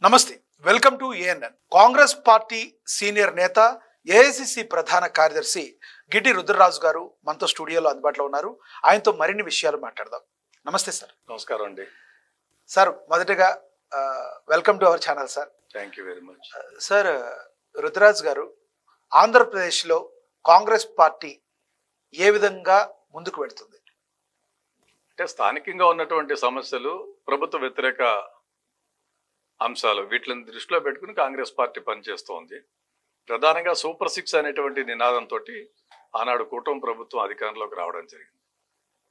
నమస్తే welcome to ANN. Congress party senior నేత AICC ప్రధాన కార్యదర్శి గిడ్డి రుద్రరాజు గారు మనతో స్టూడియోలో అందుబాటులో ఉన్నారు. ఆయనతో మరిన్ని విషయాలు మాట్లాడదాం. నమస్తే సార్. నమస్కారం అండి సార్. మొదటగా welcome to our channel sir. Thank you very much sir. Rudraraju గారు, ఆంధ్రప్రదేశ్లో కాంగ్రెస్ పార్టీ ఏ విధంగా ముందుకు వెళ్తుంది? అంటే స్థానికంగా ఉన్నటువంటి సమస్యలు, ప్రభుత్వ వ్యతిరేక అంశాలు, వీటిని దృష్టిలో పెట్టుకుని కాంగ్రెస్ పార్టీ పనిచేస్తోంది. ప్రధానంగా సూపర్ 6 అనేటువంటి నినాదంతో ఆనాడు కూటమి ప్రభుత్వం అధికారంలోకి రావడం జరిగింది.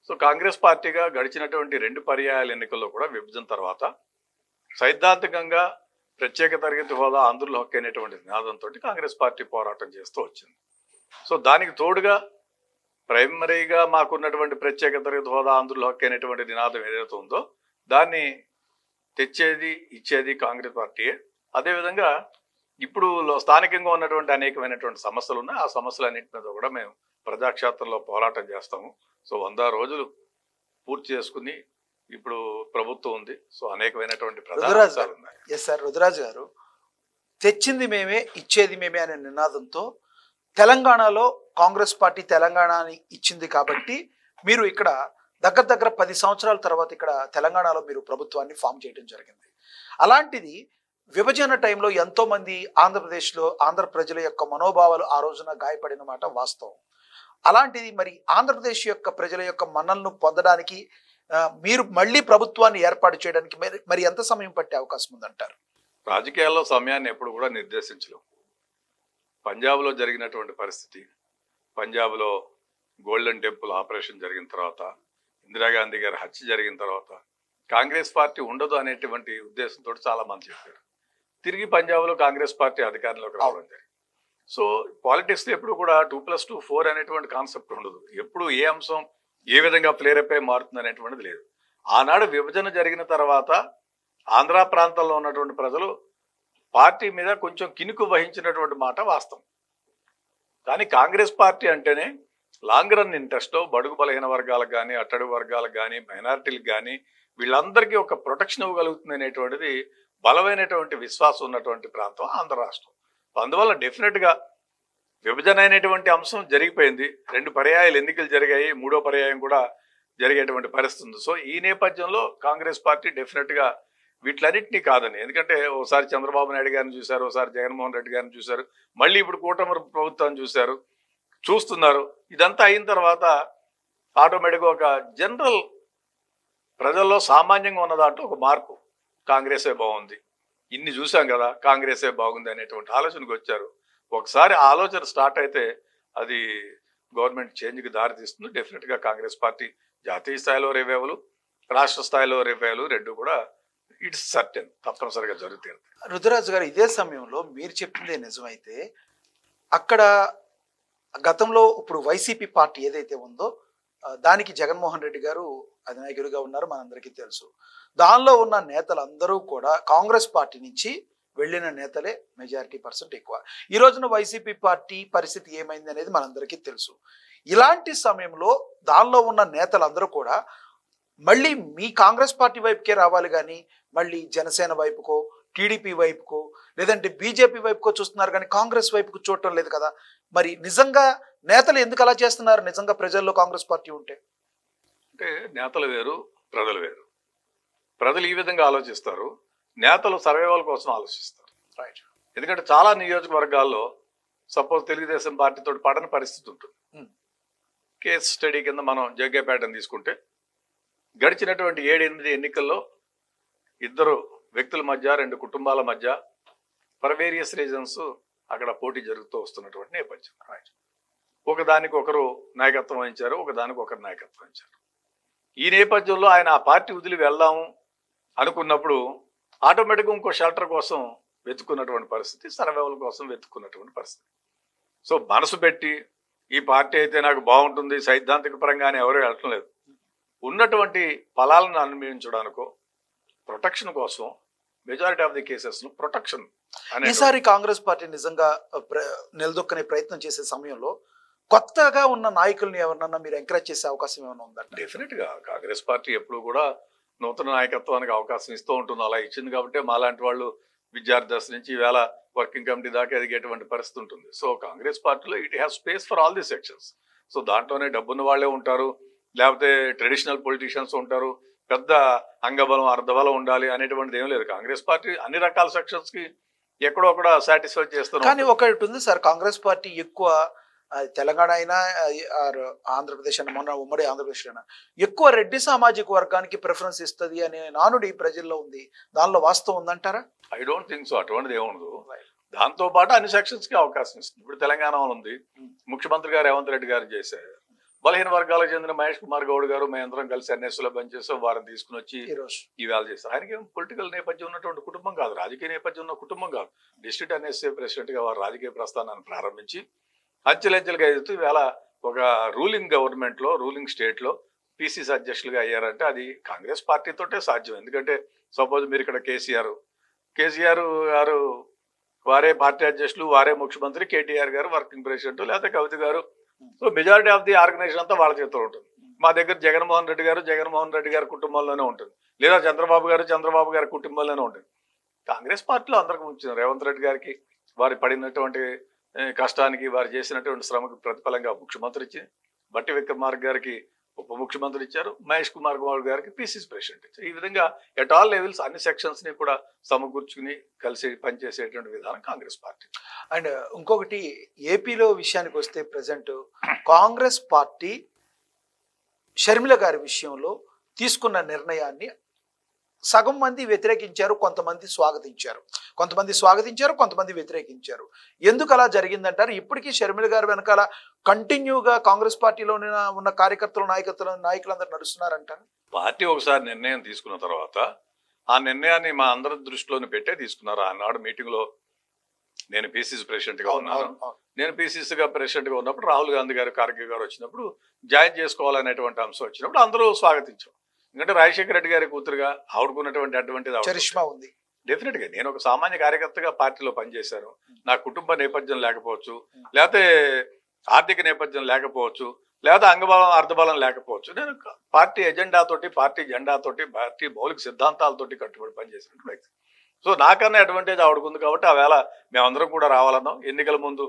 సో కాంగ్రెస్ పార్టీగా గడిచినటువంటి 2 పర్యాయాల ఎన్నికల్లో కూడా విభజన తర్వాత సైద్ధాంతికంగా ప్రత్యేక తరగతి హోదా ఆంధ్రుల హక్కు అనేటువంటి నినాదంతో కాంగ్రెస్ పార్టీ పోరాటం చేస్తూ వచ్చింది. సో దానికి తోడుగా ప్రైమరీగా మాకున్నటువంటి ప్రత్యేక తరగతి హోదా ఆంధ్రుల హక్కు అనేటువంటి నినాదం ఏదైతే ఉందో దాన్ని తెచ్చేది ఇచ్చేది కాంగ్రెస్ పార్టీయే. అదేవిధంగా ఇప్పుడు స్థానికంగా ఉన్నటువంటి అనేకమైనటువంటి సమస్యలు ఉన్నాయి. ఆ సమస్యలన్నింటి మీద కూడా మేము ప్రజాక్షేత్రంలో పోరాటం చేస్తాము. సో 100 రోజులు పూర్తి చేసుకుని ఇప్పుడు ప్రభుత్వం ఉంది. సో అనేకమైనటువంటి ప్రధాన ఉన్నాయి. Yes sir. రుద్రరాజు గారు, తెచ్చింది మేమే ఇచ్చేది మేమే అనే నినాదంతో తెలంగాణలో కాంగ్రెస్ పార్టీ తెలంగాణని ఇచ్చింది కాబట్టి మీరు ఇక్కడ దగ్గర 10 సంవత్సరాల తర్వాత ఇక్కడ తెలంగాణలో మీరు ప్రభుత్వాన్ని ఫామ్ చేయడం జరిగింది. అలాంటిది విభజన టైంలో ఎంతో మంది ఆంధ్రప్రదేశ్లో ఆంధ్ర ప్రజల యొక్క మనోభావాలు ఆ రోజున గాయపడిన మాట వాస్తవం. అలాంటిది మరి ఆంధ్రప్రదేశ్ యొక్క ప్రజల యొక్క మన్నలను పొందడానికి మీరు మళ్ళీ ప్రభుత్వాన్ని ఏర్పాటు చేయడానికి మరి ఎంత సమయం పట్టే అవకాశం ఉందంటారు? రాజకీయాల్లో సమయాన్ని ఎప్పుడు కూడా నిర్దేశించలేము. పంజాబ్లో జరిగినటువంటి పరిస్థితి, పంజాబ్లో గోల్డెన్ టెంపుల్ ఆపరేషన్ జరిగిన తర్వాత, ఇందిరాగాంధీ గారి హత్య జరిగిన తర్వాత కాంగ్రెస్ పార్టీ ఉండదు అనేటువంటి ఉద్దేశంతో చాలా మంది చెప్పారు. తిరిగి పంజాబ్లో కాంగ్రెస్ పార్టీ అధికారంలోకి రావడం జరిగింది. సో పాలిటిక్స్లో ఎప్పుడు కూడా 2+2 4 అనేటువంటి కాన్సెప్ట్ ఉండదు. ఎప్పుడు ఏ అంశం ఏ విధంగా ప్లేరప్ అయి మారుతుంది అనేటువంటిది లేదు. ఆనాడు విభజన జరిగిన తర్వాత ఆంధ్ర ప్రాంతంలో ఉన్నటువంటి ప్రజలు పార్టీ మీద కొంచెం కినుకు వహించినటువంటి మాట వాస్తవం. కానీ కాంగ్రెస్ పార్టీ అంటేనే లాంగ్ రన్ ఇంట్రెస్ట్లో బడుగు బలహీన వర్గాలకు కానీ, అట్టడుగు వర్గాలకు కానీ, మైనారిటీలకు కానీ వీళ్ళందరికీ ఒక ప్రొటెక్షన్ ఇవ్వగలుగుతుంది అనేటువంటిది బలమైనటువంటి విశ్వాసం ఉన్నటువంటి ప్రాంతం ఆంధ్ర రాష్ట్రం. అందువల్ల డెఫినెట్గా విభజన అయినటువంటి అంశం జరిగిపోయింది. 2 పర్యాయాలు ఎన్నికలు జరిగాయి, 3వ పర్యాయం కూడా జరిగేటువంటి పరిస్థితి ఉంది. సో ఈ నేపథ్యంలో కాంగ్రెస్ పార్టీ డెఫినెట్గా వీటిలన్నింటినీ కాదని, ఎందుకంటే ఒకసారి చంద్రబాబు నాయుడు గారిని చూశారు, ఒకసారి జగన్మోహన్ రెడ్డి గారిని చూశారు, మళ్ళీ ఇప్పుడు కూటమి ప్రభుత్వాన్ని చూస్తున్నారు. ఇదంతా అయిన తర్వాత ఆటోమేటిక్గా ఒక జనరల్ ప్రజల్లో సామాన్యంగా ఉన్న దాంట్లో ఒక మార్పు, కాంగ్రెసే బాగుంది, ఇన్ని చూసాం కదా కాంగ్రెసే బాగుంది అనేటువంటి ఆలోచనకు వచ్చారు. ఒకసారి ఆలోచన స్టార్ట్ అయితే అది గవర్నమెంట్ చేంజ్కి దారితీస్తుంది. డెఫినెట్గా కాంగ్రెస్ పార్టీ జాతీయ స్థాయిలో రివైవల్, రాష్ట్ర స్థాయిలో రివైవల్ 2 కూడా ఇట్స్ సర్టెన్, తప్పనిసరిగా జరుగుతుంది. రుద్రరాజు గారు, ఇదే సమయంలో మీరు చెప్పిందే నిజమైతే అక్కడ గతంలో ఇప్పుడు వైసీపీ పార్టీ ఏదైతే ఉందో దానికి జగన్మోహన్ రెడ్డి గారు అధినాయకుడిగా ఉన్నారు, మనందరికీ తెలుసు. దానిలో ఉన్న నేతలందరూ కూడా కాంగ్రెస్ పార్టీ నుంచి వెళ్ళిన నేతలే మెజారిటీ% ఎక్కువ. ఈ రోజున వైసీపీ పార్టీ పరిస్థితి ఏమైంది అనేది మనందరికీ తెలుసు. ఇలాంటి సమయంలో దానిలో ఉన్న నేతలందరూ కూడా మళ్ళీ మీ కాంగ్రెస్ పార్టీ వైపుకే రావాలి కానీ మళ్ళీ జనసేన వైపుకో, టీడీపీ వైపుకో, లేదంటే బీజేపీ వైపుకో చూస్తున్నారు కానీ కాంగ్రెస్ వైపుకు చూడటం లేదు కదా. మరి నిజంగా నేతలు ఎందుకు అలా చేస్తున్నారు? నిజంగా ప్రజల్లో కాంగ్రెస్ పార్టీ ఉంటే అంటే నేతలు వేరు, ప్రజలు వేరు. ప్రజలు ఈ విధంగా ఆలోచిస్తారు, నేతలు సర్వైవల్ కోసం ఆలోచిస్తారు. రైట్. ఎందుకంటే చాలా నియోజకవర్గాల్లో సపోజ్ తెలుగుదేశం పార్టీతో పడని పరిస్థితి ఉంటుంది. కేస్ స్టడీ కింద మనం జగ్గేపేటను తీసుకుంటే గడిచినటువంటి 7-8 ఎన్నికల్లో 2 వ్యక్తుల మధ్య, 2 కుటుంబాల మధ్య ఫర్ వేరియస్ రీజన్స్ అక్కడ పోటీ జరుగుతూ వస్తున్నటువంటి నేపథ్యం. రైట్. ఒకదానికి ఒకరు నాయకత్వం వహించారు, ఒకదానికి ఒకరు నాయకత్వం వహించారు. ఈ నేపథ్యంలో ఆయన ఆ పార్టీ వదిలి వెళ్దాము అనుకున్నప్పుడు ఆటోమేటిక్గా ఇంకో షెల్టర్ కోసం వెతుక్కున్నటువంటి పరిస్థితి, సర్వైవల్ కోసం వెతుక్కున్నటువంటి పరిస్థితి. సో మనసు పెట్టి ఈ పార్టీ అయితే నాకు బాగుంటుంది సైద్ధాంతిక పరంగానే ఎవరు వెళ్ళటం లేదు. ఉన్నటువంటి ఫలాలను అనుభవించడానికో ప్రొటెక్షన్ కోసం మెజారిటీ ఆఫ్ ది కేసెస్లో ప్రొటెక్షన్. ఈసారి కాంగ్రెస్ పార్టీ నిజంగా నిలదొక్కనే ప్రయత్నం చేసే సమయంలో కొత్తగా ఉన్న నాయకుల్ని ఎవరినన్నా మీరు ఎంకరేజ్ చేసే అవకాశం ఏమైనా ఉందంటే? డెఫినెట్గా కాంగ్రెస్ పార్టీ ఎప్పుడు కూడా నూతన నాయకత్వానికి అవకాశం ఇస్తూ ఉంటుంది. అలా ఇచ్చింది కాబట్టి మాలాంటి వాళ్ళు విద్యార్థి దశ నుంచి ఈవేళ వర్కింగ్ కమిటీ దాకా ఎదిగేటువంటి పరిస్థితి ఉంటుంది. సో కాంగ్రెస్ పార్టీలో it has space for all the sections. So దాంట్లోనే డబ్బున్న వాళ్ళే ఉంటారు, లేకపోతే ట్రెడిషనల్ పొలిటీషియన్స్ ఉంటారు, పెద్ద అంగబలం అర్ధబలం ఉండాలి అనేటువంటిది ఏం లేదు. కాంగ్రెస్ పార్టీ అన్ని రకాల సెక్షన్స్ కి ఎక్కడో అక్కడ సాటిస్ఫై చేస్తారు. కానీ ఒకటి ఉంది సార్, కాంగ్రెస్ పార్టీ ఎక్కువ తెలంగాణ అయినా ఆంధ్రప్రదేశ్ అయినా, మొన్న ఉమ్మడి ఆంధ్రప్రదేశ్ అయినా ఎక్కువ రెడ్డి సామాజిక వర్గానికి ప్రిఫరెన్స్ ఇస్తుంది అనే నానుడి ప్రజల్లో ఉంది. దానిలో వాస్తవం ఉందంటారా? I don't think so. అటువంటిది ఏముండదు. దాంతో పాటు అన్ని సెక్షన్స్ కి అవకాశం ఇస్తుంది. ఇప్పుడు తెలంగాణ ఉంది, ముఖ్యమంత్రి గారు రేవంత్ రెడ్డి గారు చేశారు. బలహీన వర్గాలకు చెందిన మహేష్ కుమార్ గౌడ్ గారు మేమందరం కలిసి ఎన్ఎస్లో పనిచేస్తాం, వారిని తీసుకుని వచ్చి ఈవేళ చేస్తారు. ఆయనకి ఏం పొలిటికల్ నేపథ్యం ఉన్నటువంటి కుటుంబం కాదు, రాజకీయ నేపథ్యం ఉన్న కుటుంబం కాదు. డిస్ట్రిక్ట్ ఎన్ఎస్ఏ ప్రెసిడెంట్ గా వారు రాజకీయ ప్రస్థానాన్ని ప్రారంభించి అంచెలంచెలుగా ఎదుగుతూ ఈవేళ ఒక రూలింగ్ గవర్నమెంట్ లో, రూలింగ్ స్టేట్ లో పిసిసి అధ్యక్షులుగా అయ్యారంటే అది కాంగ్రెస్ పార్టీతోటే సాధ్యం. ఎందుకంటే సపోజ్ మీరు ఇక్కడ కేసీఆర్ గారు వారే పార్టీ అధ్యక్షులు, వారే ముఖ్యమంత్రి, కేటీఆర్ గారు వర్కింగ్ ప్రెసిడెంట్, లేకపోతే కవిత గారు. So majority of the organization అంతా వాళ్ళ చేతిలో ఉంటుంది. మా దగ్గర జగన్మోహన్ రెడ్డి గారి కుటుంబంలోనే ఉంటుంది, లేదా చంద్రబాబు గారి కుటుంబంలోనే ఉంటుంది. కాంగ్రెస్ పార్టీలో అందరికి వచ్చింది. రేవంత్ రెడ్డి గారికి వారి పడినటువంటి కష్టానికి, వారు చేసినటువంటి శ్రమకు ప్రతిఫలంగా ముఖ్యమంత్రి ఇచ్చింది. బట్టి విక్రమార్క గారికి ఉప ముఖ్యమంత్రి ఇచ్చారు, మహేష్ కుమార్ గౌడ్ గారికి పిసిసి ప్రెసిడెంట్ ఇచ్చారు. ఈ విధంగా ఎట్ ఆల్ లెవెల్స్ అన్ని సెక్షన్స్ ని కూడా సమకూర్చుకుని కలిసి పనిచేసేటువంటి విధానం కాంగ్రెస్ పార్టీ. అండ్ ఇంకొకటి, ఏపీలో విషయానికి వస్తే ప్రజెంట్ కాంగ్రెస్ పార్టీ షర్మిల గారి విషయంలో తీసుకున్న నిర్ణయాన్ని సగం మంది వ్యతిరేకించారు, కొంతమంది స్వాగతించారు, కొంతమంది వ్యతిరేకించారు. ఎందుకు అలా జరిగిందంటారు? ఇప్పటికీ షర్మిల గారు వెనకాల కంటిన్యూగా కాంగ్రెస్ పార్టీలో ఉన్న నాయకులందరూ నడుస్తున్నారంటారు. పార్టీ ఒకసారి నిర్ణయం తీసుకున్న తర్వాత ఆ నిర్ణయాన్ని మా అందరి దృష్టిలోని పెట్టే తీసుకున్నారు. ఆనాడు మీటింగ్ లో నేను పిసిసి ప్రెసిడెంట్ గా ఉన్నాను. నేను పిసిసిగా ప్రెసిడెంట్ గా ఉన్నప్పుడు రాహుల్ గాంధీ గారు, ఖార్గే గారు వచ్చినప్పుడు జాయిన్ చేసుకోవాలనేటువంటి అంశం వచ్చినప్పుడు అందరూ స్వాగతించాం. ఎందుకంటే రాజశేఖర రెడ్డి గారి కూతురుగా ఆవిడకున్నటువంటి చరిష్మా ఉంది. డెఫినెట్ గా నేను ఒక సామాన్య కార్యకర్తగా పార్టీలో పనిచేశాను. నా కుటుంబ నేపథ్యం లేకపోవచ్చు, లేకపోతే ఆర్థిక నేపథ్యం లేకపోవచ్చు, లేదా అంగబలం అర్ధబలం లేకపోవచ్చు, నేను పార్టీ ఎజెండాతోటి, పార్టీ జెండాతోటి, పార్టీ మౌలిక సిద్ధాంతాలతోటి కట్టుబడి పనిచేసినటువంటి వ్యక్తి. సో నాకన్నా అడ్వాంటేజ్ ఆవిడకుంది కాబట్టి ఆ వేళ మేమందరం కూడా రావాలన్నాం. ఎన్నికల ముందు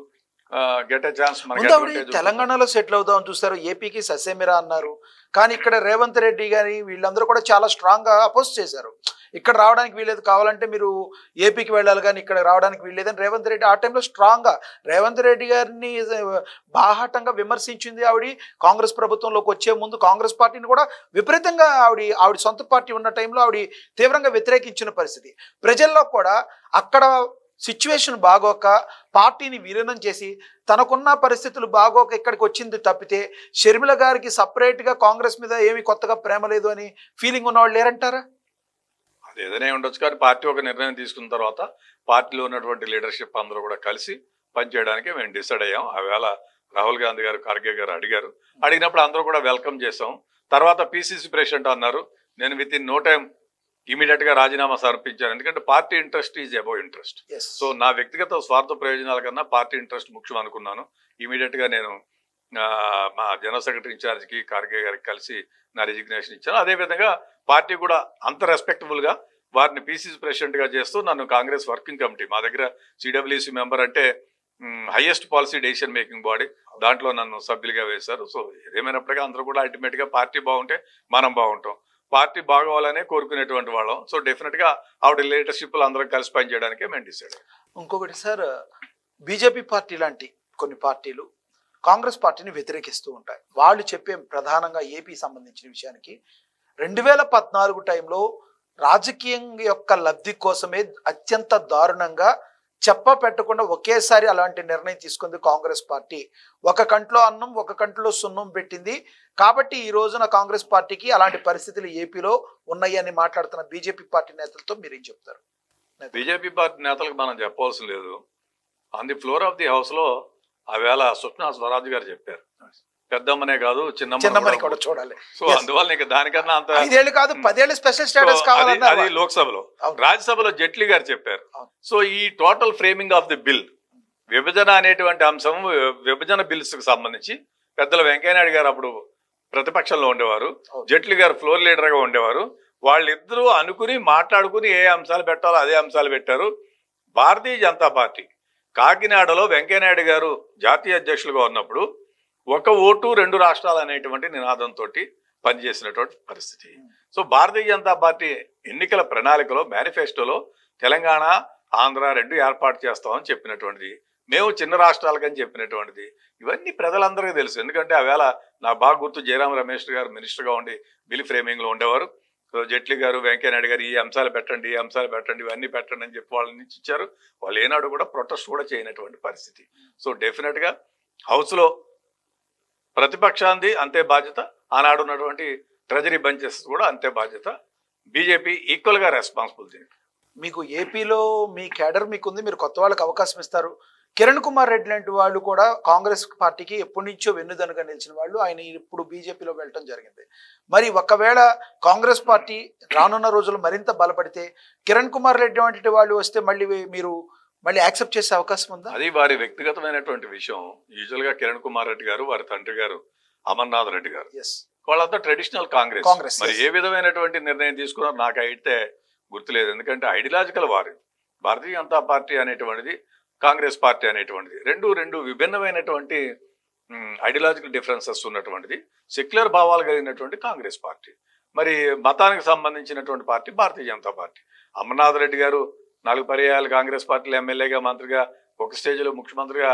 గెట్ ఎ ఛాన్స్. తెలంగాణలో సెటిల్ అవుదామని చూస్తారు, ఏపీకి ససేమిరా అన్నారు. కానీ ఇక్కడ రేవంత్ రెడ్డి గారి వీళ్ళందరూ కూడా చాలా స్ట్రాంగ్ గా అపోజ్ చేశారు. ఇక్కడ రావడానికి వీల్లేదు, కావాలంటే మీరు ఏపీకి వెళ్ళాలి కానీ ఇక్కడ రావడానికి వీల్లేదని రేవంత్ రెడ్డి ఆ టైంలో స్ట్రాంగ్ గా రేవంత్ రెడ్డి గారిని బాహాటంగా విమర్శించింది. కాంగ్రెస్ ప్రభుత్వంలోకి వచ్చే ముందు కాంగ్రెస్ పార్టీని కూడా విపరీతంగా ఆవిడ సొంత పార్టీ ఉన్న టైంలో తీవ్రంగా వ్యతిరేకించిన పరిస్థితి. ప్రజల్లో కూడా అక్కడ సిచ్యువేషన్ బాగోక పార్టీని విలీనం చేసి తనకున్న పరిస్థితులు బాగోక ఇక్కడికి వచ్చింది తప్పితే షర్మిల గారికి సపరేట్ గా కాంగ్రెస్ మీద ఏమి కొత్తగా ప్రేమ లేదు అని ఫీలింగ్ ఉన్నవాళ్ళు లేరంటారా? అది ఏదైనా ఉండొచ్చు, కానీ పార్టీ ఒక నిర్ణయం తీసుకున్న తర్వాత పార్టీలో ఉన్నటువంటి లీడర్షిప్ అందరూ కూడా కలిసి పనిచేయడానికి మేము డిసైడ్ అయ్యాం. ఆ వేళ రాహుల్ గాంధీ గారు, ఖార్గే గారు అడిగినప్పుడు అందరూ కూడా వెల్కమ్ చేసాం. తర్వాత పిసిసి ప్రెసిడెంట్ అన్నారు. నేను within no time immediate గా రాజీనామా సమర్పించాను. ఎందుకంటే party interest is above interest. So నా వ్యక్తిగత స్వార్థ ప్రయోజనాల కన్నా పార్టీ ఇంట్రెస్ట్ ముఖ్యం అనుకున్నాను. ఇమీడియట్ గా నేను మా జనరల్ సెక్రటరీ ఇన్ఛార్జ్కి, ఖార్గే గారికి కలిసి నా రిజిగ్నేషన్ ఇచ్చాను. అదేవిధంగా పార్టీ కూడా అంత రెస్పెక్టబుల్ గా వారిని పిసిసి ప్రెసిడెంట్ గా చేస్తూ నన్ను కాంగ్రెస్ వర్కింగ్ కమిటీ, మా దగ్గర సిడబ్ల్యూసి మెంబర్ అంటే highest policy decision making body, దాంట్లో నన్ను సభ్యులుగా వేశారు. సో ఏమైనప్పటికీ అందరూ కూడా అల్టిమేట్ గా పార్టీ బాగుంటే మనం బాగుంటాం, పార్టీ బాగోవాలనే కోరుకునేటువంటి వాళ్ళం. సో డెఫినెట్ గా ఆవిడ లీడర్షిప్ లో అందరం కలిసి పనిచేయడానికే మేము డిసైడ్. ఇంకొకటి సార్, బీజేపీ పార్టీ లాంటి కొన్ని పార్టీలు కాంగ్రెస్ పార్టీని వ్యతిరేకిస్తూ ఉంటాయి. వాళ్ళు చెప్పే ప్రధానంగా ఏపీ సంబంధించిన విషయానికి 2014 టైంలో రాజకీయం యొక్క లబ్ధి కోసమే అత్యంత దారుణంగా పెట్టకుండా ఒకేసారి అలాంటి నిర్ణయం తీసుకుంది కాంగ్రెస్ పార్టీ. ఒక కంట్లో అన్నం, ఒక కంట్లో సున్నం పెట్టింది. కాబట్టి ఈ రోజున కాంగ్రెస్ పార్టీకి అలాంటి పరిస్థితులు ఏపీలో ఉన్నాయి అని మాట్లాడుతున్న బీజేపీ పార్టీ నేతలతో మీరేం చెప్తారు? బీజేపీ పార్టీ నేతలకు మనం చెప్పవలసిన లేదు. On the floor of the house లో ఆ వేళ సుష్మా స్వరాజ్ గారు చెప్పారు, పెద్దమ్మనే కాదు చిన్నమ్మని కూడా చూడాలి. సో అందువల్ల దానికన్నా అంత 5 ఏళ్ళు కాదు 10 ఏళ్ళు స్పెషల్ స్టేటస్ కావాలి. అది లోక్సభలో. రాజ్యసభలో జైట్లీ గారు చెప్పారు. సో ఈ total framing of the bill, విభజన అనేటువంటి అంశం, విభజన బిల్స్ కు సంబంధించి పెద్దల వెంకయ్యనాయుడు గారు అప్పుడు ప్రతిపక్షంలో ఉండేవారు, జైట్లీ గారు ఫ్లోర్ లీడర్ గా ఉండేవారు. వాళ్ళిద్దరూ అనుకుని మాట్లాడుకుని ఏ అంశాలు పెట్టాలో అదే అంశాలు పెట్టారు. భారతీయ జనతా పార్టీ కాకినాడలో వెంకయ్యనాయుడు గారు జాతీయ అధ్యక్షులుగా ఉన్నప్పుడు ఒక ఓటు 2 రాష్ట్రాలు అనేటువంటి నినాదంతో పనిచేసినటువంటి పరిస్థితి. సో భారతీయ జనతా పార్టీ ఎన్నికల ప్రణాళికలో మేనిఫెస్టోలో తెలంగాణ ఆంధ్ర 2 ఏర్పాటు చేస్తామని చెప్పినటువంటిది, మేము చిన్న రాష్ట్రాలకని చెప్పినటువంటిది, ఇవన్నీ ప్రజలందరికీ తెలుసు. ఎందుకంటే ఆవేళ నాకు బాగా గుర్తు, జయరాం రమేష్ గారు మినిస్టర్గా ఉండి బిల్ ఫ్రేమింగ్లో ఉండేవారు. జైట్లీ గారు వెంకయ్యనాయుడు గారు ఈ అంశాలు పెట్టండి, ఈ అంశాలు పెట్టండి, ఇవన్నీ పెట్టండి అని చెప్పి వాళ్ళని ఇచ్చారు. వాళ్ళు ఏనాడు కూడా ప్రొటెస్ట్ కూడా చేయనటువంటి పరిస్థితి. సో డెఫినెట్గా హౌస్లో ప్రతిపక్షాంది అంతే బాధ్యత, ఆనాడు ఉన్నటువంటి ట్రెజరీ బెంచెస్ కూడా అంతే బాధ్యత. బీజేపీ ఈక్వల్గా రెస్పాన్సిబుల్ దీనికి. మీకు ఏపీలో మీ క్యాడర్ మీకుంది, మీరు కొత్త వాళ్ళకి అవకాశం ఇస్తారు. కిరణ్ కుమార్ రెడ్డి లాంటి వాళ్ళు కూడా కాంగ్రెస్ పార్టీకి ఎప్పటి నుంచో వెన్నుదనుగా నిలిచిన వాళ్ళు, ఆయన ఇప్పుడు బీజేపీలో వెళ్ళటం జరిగింది. మరి ఒకవేళ కాంగ్రెస్ పార్టీ రానున్న రోజులు మరింత బలపడితే కిరణ్ కుమార్ రెడ్డి వంటి వాళ్ళు వస్తే మీరు యాక్సెప్ట్ చేసే అవకాశం ఉందా? అది వారి వ్యక్తిగతమైనటువంటి విషయం. యూజువల్ గా కిరణ్ కుమార్ రెడ్డి గారు, వారి తండ్రి గారు అమర్నాథ్ రెడ్డి గారు, వాళ్ళంతా ట్రెడిషనల్ కాంగ్రెస్. మరి ఏ విధమైనటువంటి నిర్ణయం తీసుకున్నారో నాకు అయితే గుర్తులేదు. ఎందుకంటే ఐడియాలజికల్ వారు, భారతీయ జనతా పార్టీ అనేటువంటిది, కాంగ్రెస్ పార్టీ అనేటువంటిది రెండు విభిన్నమైనటువంటి ఐడియాలజికల్ డిఫరెన్సెస్ ఉన్నటువంటిది, సెక్యులర్ భావాలు కలిగినటువంటి కాంగ్రెస్ పార్టీ. మరి మతానికి సంబంధించినటువంటి పార్టీ భారతీయ జనతా పార్టీ. అమర్నాథ్ రెడ్డి గారు 4 పర్యాయాలు కాంగ్రెస్ పార్టీలో ఎమ్మెల్యేగా, మంత్రిగా, ఒక స్టేజ్లో ముఖ్యమంత్రిగా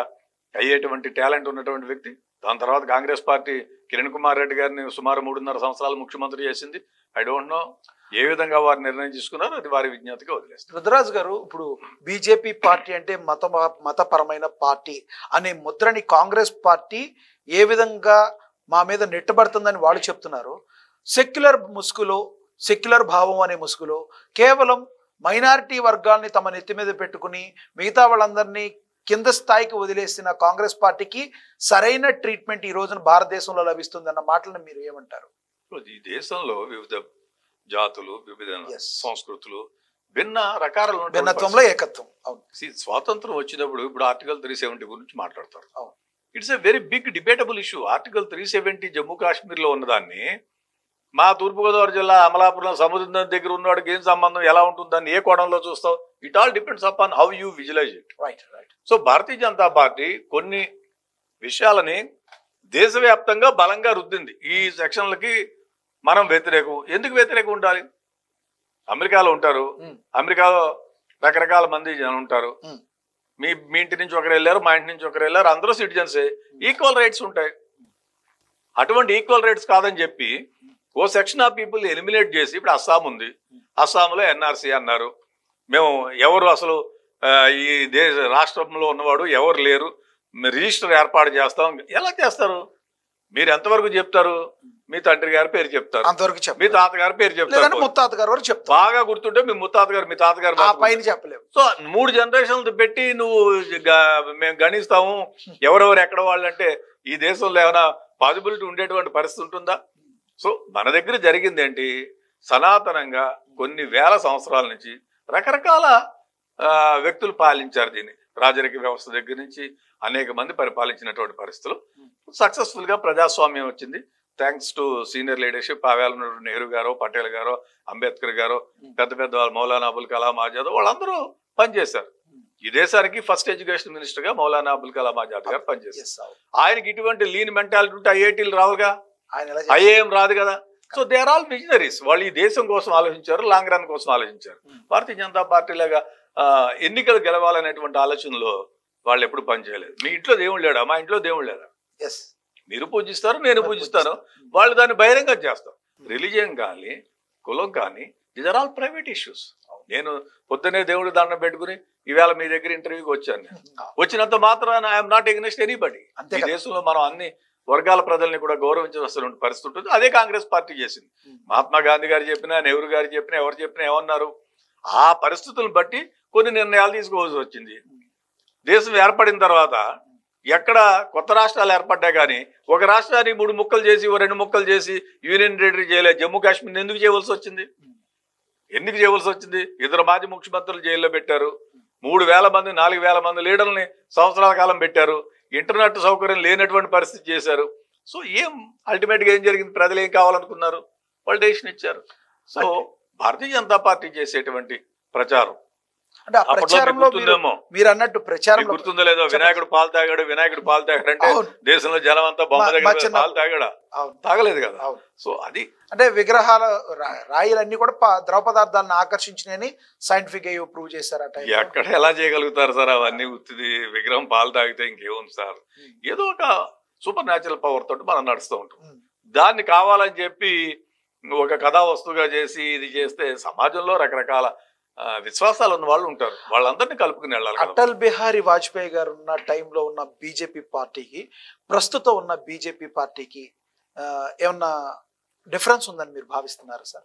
అయ్యేటువంటి టాలెంట్ ఉన్నటువంటి వ్యక్తి. దాని తర్వాత కాంగ్రెస్ పార్టీ కిరణ్ కుమార్ రెడ్డి గారిని సుమారు 3.5 సంవత్సరాలు ముఖ్యమంత్రి చేసింది. ఐ డోంట్ నో ఏ విధంగా వారు నిర్ణయం తీసుకున్నారో అది వారి విజ్ఞతగా వదిలేస్తారు. రుద్రరాజు గారు, ఇప్పుడు బీజేపీ పార్టీ అంటే మతపరమైన పార్టీ అనే ముద్రని కాంగ్రెస్ పార్టీ ఏ విధంగా మా మీద నెట్టబడుతుందని వాళ్ళు చెప్తున్నారు. సెక్యులర్ ముసుగులో, సెక్యులర్ భావం అనే ముసుగులో కేవలం మైనారిటీ వర్గాల్ని తమ నెత్తి మీద పెట్టుకుని మిగతా వాళ్ళందరినీ కింద స్థాయికి వదిలేసిన కాంగ్రెస్ పార్టీకి సరైన ట్రీట్మెంట్ ఈ రోజున భారతదేశంలో లభిస్తుందన్న మాటలను మీరు ఏమంటారు? ఈ దేశంలో వివిధ జాతులు, వివిధ సంస్కృతులు, భిన్న రకాల భిన్నత్వంలో ఏకత్వం. స్వాతంత్రం వచ్చినప్పుడు ఇప్పుడు ఆర్టికల్ 370 గురించి మాట్లాడతారు. It's a very big debatable issue. Article 370 Jammu కాశ్మీర్లో ఉన్నదాన్ని మా తూర్పుగోదావరి జిల్లా అమలాపురం సముద్రం దగ్గర ఉన్నవాడికి ఏం సంబంధం, ఎలా ఉంటుందని ఏ కోణంలో చూస్తావు? It all depends upon how you visualize it. Right. So Bharatiya Janata Party కొన్ని విషయాలని దేశవ్యాప్తంగా బలంగా రుద్దింది. ఈ సెక్షన్లకి మనం వ్యతిరేకం. ఎందుకు వ్యతిరేకం ఉండాలి? అమెరికాలో ఉంటారు, అమెరికాలో రకరకాల మంది జనం ఉంటారు. మీ ఇంటి నుంచి ఒకరు వెళ్ళారు, మా ఇంటి నుంచి ఒకరు వెళ్ళారు, అందరూ సిటిజన్సే, ఈక్వల్ రైట్స్ ఉంటాయి. అటువంటి ఈక్వల్ రైట్స్ కాదని చెప్పి ఓ సెక్షన్ ఆఫ్ పీపుల్ ఎలిమినేట్ చేసి, ఇప్పుడు అస్సాం ఉంది, అస్సాంలో ఎన్ఆర్సీ అన్నారు. మేము ఎవరు అసలు ఈ రాష్ట్రంలో ఉన్నవాడు ఎవరు లేరు, రిజిస్టర్ ఏర్పాటు చేస్తాం. ఎలా చేస్తారు? మీరు ఎంతవరకు చెప్తారు? మీ తండ్రి గారి పేరు చెప్తారు, మీ తాతగారి పేరు చెప్తారు, ముత్తాతగారు బాగా గుర్తుంటే మీ ముత్తాతగారు, మీ తాతగారు పైన చెప్పలేము. సో 3 జనరేషన్లు పెట్టి నువ్వు మేము గణిస్తాము ఎవరెవరు ఎక్కడ వాళ్ళు అంటే ఈ దేశంలో ఏమైనా పాసిబిలిటీ ఉండేటువంటి పరిస్థితి ఉంటుందా? సో మన దగ్గర జరిగింది ఏంటి? సనాతనంగా కొన్ని వేల సంవత్సరాల నుంచి రకరకాల వ్యక్తులు పాలించారు దీన్ని. రాజరిక వ్యవస్థ దగ్గర నుంచి అనేక మంది పరిపాలించినటువంటి పరిస్థితులు సక్సెస్ఫుల్ గా ప్రజాస్వామ్యం వచ్చింది. Thanks to senior leadership. ఆవేళ నెహ్రూ గారో, పటేల్ గారో, అంబేద్కర్ గారో, పెద్ద పెద్ద వాళ్ళు, మౌలానా అబుల్ కలాం ఆజాద్, వాళ్ళందరూ పనిచేశారు. ఈ దేశానికి ఫస్ట్ ఎడ్యుకేషన్ మినిస్టర్ గా మౌలానా అబుల్ కలాం ఆజాద్ గారు పనిచేశారు. ఆయనకి ఇటువంటి లీన్ మెంటాలిటీ ఉంటే ఐఐటీలు రావుగా, ఐఏఎం రాదు కదా. So they are all visionaries. వాళ్ళు ఈ దేశం కోసం ఆలోచించారు, లాంగ్ రన్ కోసం ఆలోచించారు. భారతీయ జనతా పార్టీ లాగా ఎన్నికలు గెలవాలనేటువంటి ఆలోచనలో వాళ్ళు ఎప్పుడు పనిచేయలేదు. మీ ఇంట్లో దేవుడు లేడా, మా ఇంట్లో దేవుడు లేదా, మీరు పూజిస్తారు, నేను పూజిస్తాను, వాళ్ళు దాన్ని బహిరంగం చేస్తారు. రిలీజియన్ కానీ, కులం కానీ, these are all private issues. నేను పొద్దునే దేవుడి దండం పెట్టుకుని ఈవేళ మీ దగ్గర ఇంటర్వ్యూకి వచ్చాను. నేను వచ్చినంత మాత్రాన ఐఎమ్ నాట్ ఎగ్నెస్ట్ ఎనీబడి. ఈ దేశంలో మనం అన్ని వర్గాల ప్రజల్ని కూడా గౌరవించవలసిన పరిస్థితి ఉంటుంది. అదే కాంగ్రెస్ పార్టీ చేసింది. మహాత్మా గాంధీ గారు చెప్పినా, నెహ్రూ గారు చెప్పినా, ఎవరు చెప్పినా ఏమన్నారు? ఆ పరిస్థితులను బట్టి కొన్ని నిర్ణయాలు తీసుకోవాల్సి వచ్చింది. దేశం ఏర్పడిన తర్వాత ఎక్కడ కొత్త రాష్ట్రాలు ఏర్పడ్డా కానీ ఒక రాష్ట్రాన్ని 3 ముక్కలు చేసి, 2 ముక్కలు చేసి యూనియన్ టెరిటరీ చేయలేదు. జమ్మూ కాశ్మీర్ ఎందుకు చేయవలసి వచ్చింది? ఎందుకు చేయవలసి వచ్చింది? 2 మాజీ ముఖ్యమంత్రులు జైల్లో పెట్టారు. 3,000 మంది, 4,000 మంది లీడర్లని సంవత్సరాల కాలం పెట్టారు. ఇంటర్నెట్ సౌకర్యం లేనటువంటి పరిస్థితి చేశారు. సో ఏం అల్టిమేట్గా ఏం జరిగింది? ప్రజలు ఏం కావాలనుకున్నారు? వాళ్ళు డెసిషన్ ఇచ్చారు. సో భారతీయ జనతా పార్టీ చేసేటువంటి ప్రచారం అంటే ఆ ప్రచారంలో మీరు అన్నట్టు ప్రచారం గుర్తుందో లేదో, వినాయకుడు పాలు తాగాడు, వినాయకుడు పాలు తాగాడు అంటే దేశంలో జనం అంతా బొమ్మ దగ్గర పాలు తాగాడా? తాగలేదు కదా. సో అది అంటే విగ్రహాల రాయిలన్నీ కూడా ద్రవ పదార్థాలను ఆకర్షించినని సైంటిఫిక్ గా ప్రూవ్ చేశారట. ఎక్కడ ఎలా చేయగలుగుతారు సార్ అవన్నీ? ఉత్తిది విగ్రహం పాలు తాగితే ఇంకేముంది సార్? ఏదో ఒక సూపర్ న్యాచురల్ పవర్ తోటి మనం నడుస్తూ ఉంటాం. దాన్ని కావాలని చెప్పి ఒక కథా వస్తువుగా చేసి ఇది చేస్తే సమాజంలో రకరకాల విశ్వాసాలు ఉన్న వాళ్ళు ఉంటారు, వాళ్ళందరినీ కలుపుకుని వెళ్ళాలి. అటల్ బిహారీ వాజ్పేయి గారు ఉన్న టైంలో ఉన్న బీజేపీ పార్టీకి ప్రస్తుతం ఉన్న బీజేపీ పార్టీకి ఏమన్నా డిఫరెన్స్ ఉందని మీరు భావిస్తున్నారు సార్?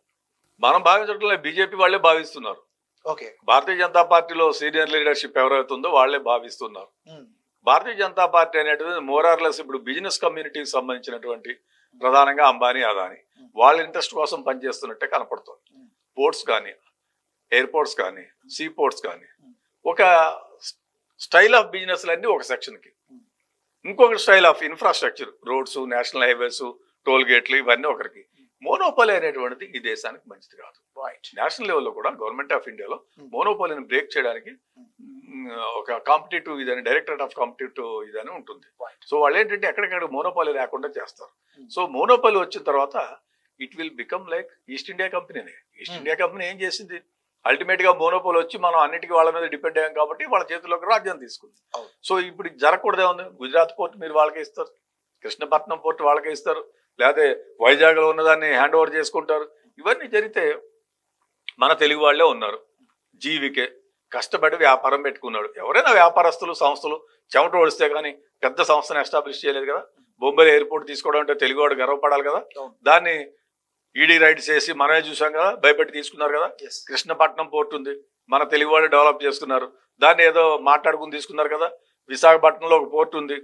మనం భావించడంలో బీజేపీ వాళ్ళే భావిస్తున్నారు. ఓకే, భారతీయ జనతా పార్టీలో సీనియర్ లీడర్షిప్ ఎవరైతే ఉందో వాళ్ళే భావిస్తున్నారు. భారతీయ జనతా పార్టీ అనేటువంటిది మోరార్లెస్ ఇప్పుడు బిజినెస్ కమ్యూనిటీకి సంబంధించినటువంటి ప్రధానంగా అంబానీ, అదానీ వాళ్ళ ఇంట్రెస్ట్ కోసం పనిచేస్తున్నట్టే కనపడుతుంది. పోర్ట్స్ కానీ, ఎయిర్పోర్ట్స్ కానీ, సీ పోర్ట్స్ కానీ, ఒక స్టైల్ ఆఫ్ బిజినెస్ అన్ని ఒక సెక్షన్కి, ఇంకొక style of infrastructure, roads, national highways, toll గేట్లు, ఇవన్నీ ఒకరికి. మోనోపోలీ అనేటువంటిది ఈ దేశానికి మంచిది కాదు. నేషనల్ లెవెల్లో కూడా గవర్నమెంట్ ఆఫ్ ఇండియాలో మోనోపోలీని బ్రేక్ చేయడానికి ఒక కాంపిటేటివ్ ఇదని, డైరెక్టరేట్ ఆఫ్ కాంపిటేటివ్ ఇదని ఉంటుంది. సో వాళ్ళు ఏంటంటే ఎక్కడికక్కడ మోనోపోలీ లేకుండా చేస్తారు. సో మోనోపోలీ వచ్చిన తర్వాత it will become like East India కంపెనీనే. ఈస్ట్ ఇండియా కంపెనీ ఏం చేసింది? అల్టిమేట్ గా మోనోపోల్ వచ్చి మనం అన్నిటికీ వాళ్ళ మీద డిపెండ్ అయ్యాం కాబట్టి వాళ్ళ చేతిలోకి రాజ్యం తీసుకుంది. సో ఇప్పుడు జరగకూడదే ఉంది. గుజరాత్ పోర్ట్ మీరు వాళ్ళకే ఇస్తారు, కృష్ణపట్నం పోర్ట్ వాళ్ళకే ఇస్తారు, లేకపోతే వైజాగ్ లో ఉన్నదాన్ని హ్యాండ్ ఓవర్ చేసుకుంటారు. ఇవన్నీ జరిగితే మన తెలుగు వాళ్ళే ఉన్నారు. జీవికే కష్టపడి వ్యాపారం పెట్టుకున్నాడు. ఎవరైనా వ్యాపారస్తులు, సంస్థలు చెమట ఓడిస్తే కానీ పెద్ద సంస్థను ఎస్టాబ్లిష్ చేయలేదు కదా. బొంబాయి ఎయిర్పోర్ట్ తీసుకోవడం అంటే తెలుగువాడు గర్వపడాలి కదా. దాన్ని ఈడీ రైడ్స్ చేసి మనమే చూసాం కదా, భయపెట్టి తీసుకున్నారు కదా. కృష్ణపట్నం పోర్ట్ ఉంది, మన తెలుగు వాళ్ళు డెవలప్ చేసుకున్నారు, దాన్ని ఏదో మాట్లాడుకుని తీసుకున్నారు కదా. విశాఖపట్నంలో ఒక పోర్ట్ ఉంది,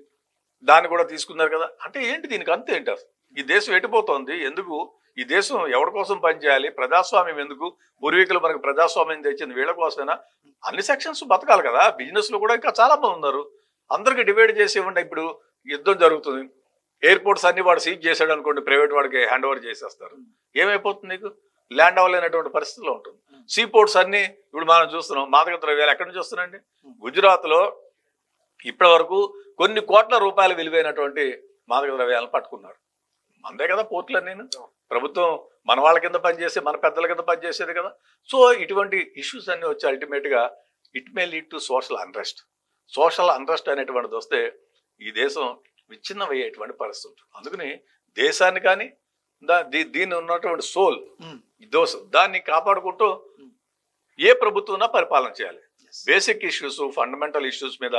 దాన్ని కూడా తీసుకున్నారు కదా. అంటే ఏంటి దీనికి అంతే ఏంటి? అసలు ఈ దేశం ఎటుపోతుంది? ఎందుకు ఈ దేశం ఎవరి కోసం పనిచేయాలి? ప్రజాస్వామ్యం ఎందుకు? పూర్వీకులు మనకు ప్రజాస్వామ్యం తెచ్చింది వీళ్ళ కోసమైనా? అన్ని సెక్షన్స్ బతకాలి కదా. బిజినెస్ లో కూడా ఇంకా చాలా మంది ఉన్నారు, అందరికి డివైడ్ చేసి ఇవ్వండి. ఇప్పుడు యుద్ధం జరుగుతుంది, ఎయిర్పోర్ట్స్ అన్ని వాడు సీజ్ చేశాడు అనుకోండి, ప్రైవేట్ వాడికి హ్యాండ్ ఓవర్ చేసేస్తారు. ఏమైపోతుంది? నీకు ల్యాండ్ అవ్వలేనటువంటి పరిస్థితిలో ఉంటుంది. సీ పోర్ట్స్ అన్ని ఇప్పుడు మనం చూస్తున్నాం. మాదక ద్రవ్యాలు ఎక్కడి నుంచి వస్తున్నాయండి? గుజరాత్ లో ఇప్పటి వరకు కొన్ని కోట్ల రూపాయలు విలువైనటువంటి మాదక ద్రవ్యాలను పట్టుకున్నారు. అంతే కదా పోర్టులు. నేను ప్రభుత్వం మన వాళ్ళ కింద పనిచేసి మన పెద్దల కింద పనిచేసేది కదా. సో ఇటువంటి ఇష్యూస్ అన్ని వచ్చి అల్టిమేట్ గా it may lead to social unrest. Social unrest అనేటువంటిది వస్తే ఈ దేశం విచ్ఛిన్నమయ్యేటువంటి పరిస్థితి ఉంటుంది. అందుకని దేశాన్ని కానీ దీన్ని ఉన్నటువంటి సోల్, దోషం, దాన్ని కాపాడుకుంటూ ఏ ప్రభుత్వం పరిపాలన చేయాలి. బేసిక్ ఇష్యూస్, ఫండమెంటల్ ఇష్యూస్ మీద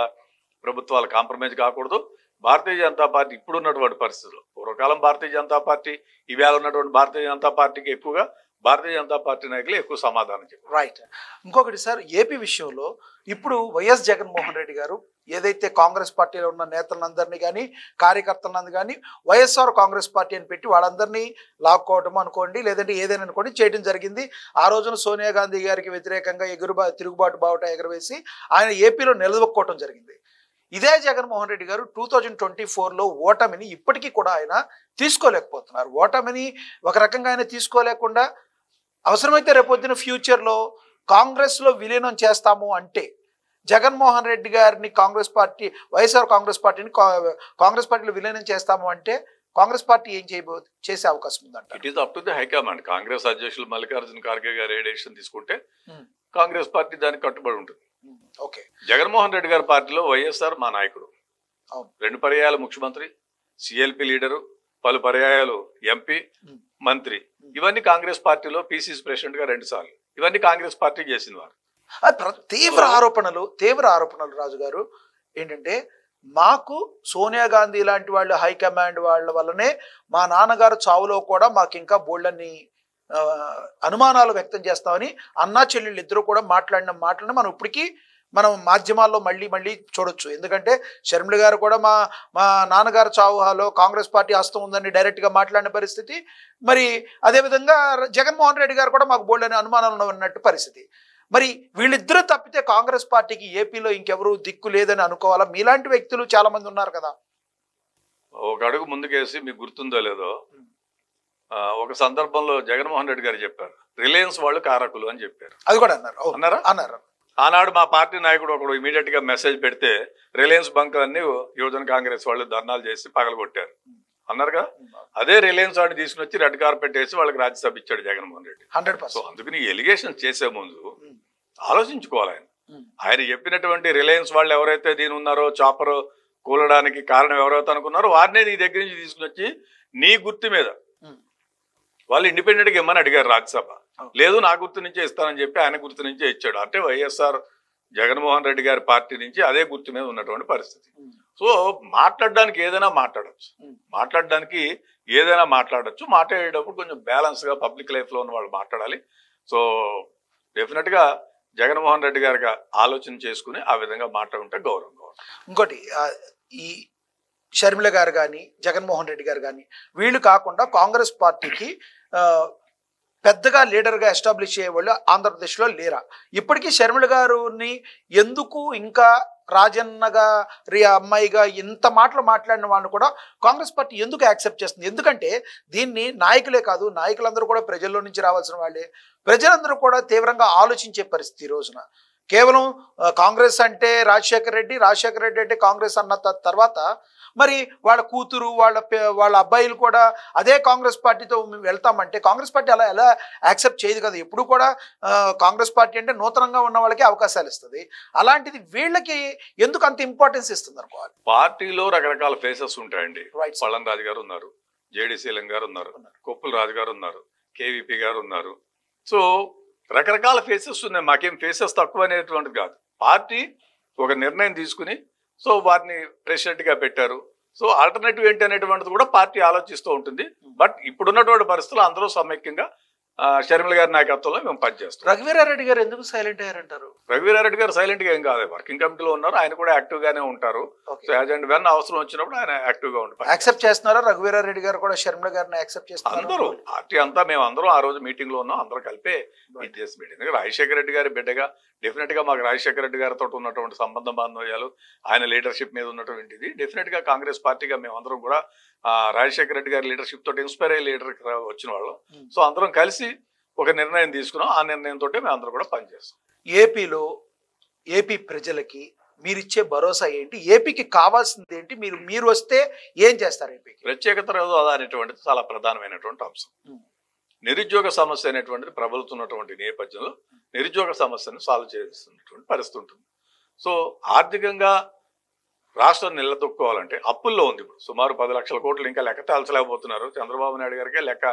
ప్రభుత్వాలు కాంప్రమైజ్ కాకూడదు. భారతీయ జనతా పార్టీ ఇప్పుడున్నటువంటి పరిస్థితుల్లో, పూర్వకాలం భారతీయ జనతా పార్టీ, ఈవేళ ఉన్నటువంటి భారతీయ జనతా పార్టీకి ఎక్కువగా భారతీయ జనతా పార్టీ నాయకులు ఎక్కువ సమాధానం చెప్పారు. రైట్. ఇంకొకటి సార్, ఏపీ విషయంలో ఇప్పుడు వైఎస్ జగన్మోహన్ రెడ్డి గారు ఏదైతే కాంగ్రెస్ పార్టీలో ఉన్న నేతలందరినీ కానీ, కార్యకర్తలందరినీ కానీ వైఎస్ఆర్ కాంగ్రెస్ పార్టీ అని పెట్టి వాళ్ళందరినీ లాక్కోవటం అనుకోండి, లేదంటే ఏదైనా అనుకోండి చేయడం జరిగింది. ఆ రోజున సోనియా గాంధీ గారికి వ్యతిరేకంగా తిరుగుబాటు బావుట ఎగరవేసి ఆయన ఏపీలో నిలదొక్కోవటం జరిగింది. ఇదే జగన్మోహన్ రెడ్డి గారు 2024లో ఓటమిని ఇప్పటికీ కూడా ఆయన తీసుకోలేకపోతున్నారు. ఓటమిని ఒక రకంగా ఆయన తీసుకోలేకుండా అవసరమైతే రేపొద్దున ఫ్యూచర్లో కాంగ్రెస్లో విలీనం చేస్తాము అంటే జగన్మోహన్ రెడ్డి గారిని కాంగ్రెస్ పార్టీ, వైఎస్ఆర్ కాంగ్రెస్ పార్టీని కాంగ్రెస్ పార్టీలో విలీనం చేస్తాము అంటే కాంగ్రెస్ పార్టీ ఏం చేసే అవకాశం ఉందంట? It is up to the high command. Congress అధ్యక్షులు మల్లికార్జున ఖార్గే గారు ఏ డెసిషన్ తీసుకుంటే కాంగ్రెస్ పార్టీ దానికి కట్టుబడి ఉంటుంది. ఓకే. జగన్మోహన్ రెడ్డి గారి పార్టీలో వైఎస్ఆర్ మా నాయకుడు, 2 పర్యాయాలు ముఖ్యమంత్రి, సిఎల్పి లీడరు, పలు పర్యాయాలు ఎంపీ, మంత్రి. ఇవన్నీ కాంగ్రెస్ పార్టీలో పిసిసి ప్రెసిడెంట్ గా 2 సార్లు. ఇవన్నీ కాంగ్రెస్ పార్టీ చేసిన వారు. తీవ్ర ఆరోపణలు రాజు గారు ఏంటంటే, మాకు సోనియా గాంధీ లాంటి వాళ్ళు హైకమాండ్ వాళ్ళ వల్లనే మా నాన్నగారు చావులో కూడా మాకు ఇంకా బోల్డన్ని అనుమానాలు వ్యక్తం చేస్తామని అన్నా చెల్లెళ్ళు ఇద్దరు కూడా మాట్లాడిన మాటలను మనం ఇప్పటికీ మనం మాధ్యమాల్లో మళ్ళీ చూడొచ్చు. ఎందుకంటే షర్మిల గారు కూడా మా నాన్నగారు చావులో కాంగ్రెస్ పార్టీ హస్తం ఉందని డైరెక్ట్గా మాట్లాడిన పరిస్థితి. మరి అదేవిధంగా జగన్మోహన్ రెడ్డి గారు కూడా మాకు బోల్డని అనుమానాలు ఉన్నట్టు పరిస్థితి. మరి వీళ్ళిద్దరూ తప్పితే కాంగ్రెస్ పార్టీకి ఏపీలో ఇంకెవరు దిక్కు లేదని అనుకోవాలా? మీలాంటి వ్యక్తులు చాలా మంది ఉన్నారు కదా. ఒక అడుగు ముందుకేసి మీకు గుర్తుందో లేదో, ఒక సందర్భంలో జగన్మోహన్ రెడ్డి గారు చెప్పారు, రిలయన్స్ వాళ్ళు కారకులు అని చెప్పారు. అది కూడా అన్నారు. అన్నారా? అన్నారు. ఆనాడు మా పార్టీ నాయకుడు ఒకడు ఇమీడియట్ గా మెసేజ్ పెడితే రిలయన్స్ బంకులన్నీ యువజన కాంగ్రెస్ వాళ్ళు ధర్నాలు చేసి పగలగొట్టారు అన్నారుగా. అదే రిలయన్స్ వాడిని తీసుకుని వచ్చి రెడ్ కార్పెట్ వేసి వాళ్ళకి రాజ్యసభ ఇచ్చాడు జగన్మోహన్ రెడ్డి. 100%. సో అందుకని ఎలిగేషన్ చేసే ముందు ఆలోచించుకోవాలి. ఆయన చెప్పినటువంటి రిలయన్స్ వాళ్ళు ఎవరైతే దీని ఉన్నారో చాపర్ కూలడానికి కారణం ఎవరైతే అనుకున్నారో వారినే నీ దగ్గర నుంచి తీసుకుని వచ్చి నీ గుర్తు మీద వాళ్ళు ఇండిపెండెంట్ గా ఇమ్మని అడిగారు రాజ్యసభ. లేదు నా గుర్తు నుంచే ఇస్తానని చెప్పి ఆయన గుర్తు నుంచే ఇచ్చాడు. అంటే వైఎస్ఆర్ జగన్మోహన్ రెడ్డి గారి పార్టీ నుంచి అదే గుర్తు మీద ఉన్నటువంటి పరిస్థితి. సో మాట్లాడడానికి ఏదైనా మాట్లాడచ్చు. మాట్లాడేటప్పుడు కొంచెం బ్యాలెన్స్ గా పబ్లిక్ లైఫ్ లో ఉన్న వాళ్ళు మాట్లాడాలి. సో డెఫినెట్ గా జగన్మోహన్ రెడ్డి గారికి ఆలోచన చేసుకుని ఆ విధంగా మాట్లాడుంటే గౌరవంగా. ఇంకోటి ఈ షర్మిల గారు కానీ జగన్మోహన్ రెడ్డి గారు కానీ వీళ్ళు కాకుండా కాంగ్రెస్ పార్టీకి పెద్దగా లీడర్గా ఎస్టాబ్లిష్ అయ్యేవాళ్ళు ఆంధ్రప్రదేశ్లో లేరా? ఇప్పటికీ షర్మిల గారిని ఎందుకు ఇంకా రాజన్నగా అమ్మాయిగా ఇంత మాటలు మాట్లాడిన వాళ్ళని కూడా కాంగ్రెస్ పార్టీ ఎందుకు యాక్సెప్ట్ చేస్తుంది? ఎందుకంటే దీన్ని నాయకులే కాదు, నాయకులందరూ కూడా ప్రజల్లో నుంచి రావాల్సిన వాళ్ళే. ప్రజలందరూ కూడా తీవ్రంగా ఆలోచించే పరిస్థితి ఈ రోజున. కేవలం కాంగ్రెస్ అంటే రాజశేఖర రెడ్డి అంటే కాంగ్రెస్ అన్న తర్వాత మరి వాళ్ళ కూతురు వాళ్ళ అబ్బాయిలు కూడా అదే కాంగ్రెస్ పార్టీతో వెళ్తామంటే కాంగ్రెస్ పార్టీ ఎలా యాక్సెప్ట్ చేయదు కదా. ఎప్పుడు కూడా కాంగ్రెస్ పార్టీ అంటే నూతనంగా ఉన్న వాళ్ళకి అవకాశాలు ఇస్తుంది. అలాంటిది వీళ్ళకి ఎందుకు అంత ఇంపార్టెన్స్ ఇస్తుంది అనుకోవాలి? పార్టీలో రకరకాల ఫేసెస్ ఉంటాయండి. పళ్ళన్ రాజు గారు ఉన్నారు, జేడి శీలం గారు ఉన్నారు, కొప్పుల రాజు గారు ఉన్నారు, కేవీపీ గారు ఉన్నారు. సో రకరకాల ఫేసెస్ ఉన్నాయి. మాకేం ఫేసెస్ తక్కువ అనేటువంటిది కాదు. పార్టీ ఒక నిర్ణయం తీసుకుని సో వారిని ప్రెసిడెంట్ గా పెట్టారు. సో ఆల్టర్నేటివ్ ఏంటి అనేటువంటిది కూడా పార్టీ ఆలోచిస్తూ ఉంటుంది. బట్ ఇప్పుడున్నటువంటి పరిస్థితులు అందరూ సమైక్యంగా షర్మిల గారి నాయకత్వంలో మేము పనిచేస్తాం. రఘువీరారెడ్డి గారు ఎందుకు సైలెంట్ అయ్యారంటారు? రఘువీరారెడ్డి గారు సైలెంట్ గా ఏం కాదు, వర్కింగ్ కమిటీలో ఉన్నారు. ఆయన కూడా యాక్టివ్ గానే ఉంటారు. సో యాజ్ అండ్ వెన్ అవసరం వచ్చినప్పుడు ఆయన యాక్టివ్ గా ఉంటారు. యాక్సెప్ట్ చేస్తున్నారా రఘువీరారెడ్డి గారు కూడా షర్మిల గారిని యాక్సెప్ట్ చేస్తున్నారు? అందరూ పార్టీ అంతా మేము అందరం ఆ రోజు మీటింగ్ లో ఉన్నాం. అందరూ కలిపే చేసి మీటింగ్. రాజశేఖర రెడ్డి గారి బిడ్డగా డెఫినెట్ గా మాకు రాజశేఖర రెడ్డి గారితో ఉన్నటువంటి సంబంధ బాంధవ్యాలు, ఆయన లీడర్షిప్ మీద ఉన్నటువంటిది డెఫినెట్ గా కాంగ్రెస్ పార్టీగా మేము అందరం కూడా రాజశేఖర రెడ్డి గారి లీడర్షిప్ తోటి ఇన్స్పైర్ అయ్యే లీడర్ వచ్చిన వాళ్ళు. సో అందరం కలిసి ఒక నిర్ణయం తీసుకున్నాం. ఆ నిర్ణయంతో మేము అందరూ కూడా పనిచేస్తాం. ఏపీ ప్రజలకి మీరిచ్చే భరోసా ఏంటి? ఏపీకి కావాల్సింది ఏంటి? మీరు వస్తే ఏం చేస్తారు? ఏపీకి ప్రత్యేకత హోదా అనేటువంటిది చాలా ప్రధానమైనటువంటి అంశం. నిరుద్యోగ సమస్య అనేటువంటిది ప్రబలుతున్నటువంటి నేపథ్యంలో నిరుద్యోగ సమస్యను సాల్వ్ చేస్తున్నటువంటి పరిస్థితి ఉంటుంది. సో ఆర్థికంగా రాష్ట్రం నిలదొక్కోవాలంటే అప్పుల్లో ఉంది. ఇప్పుడు సుమారు 10 లక్షల కోట్లు ఇంకా లెక్క తేల్చలేకపోతున్నారు. చంద్రబాబు నాయుడు గారికే లెక్క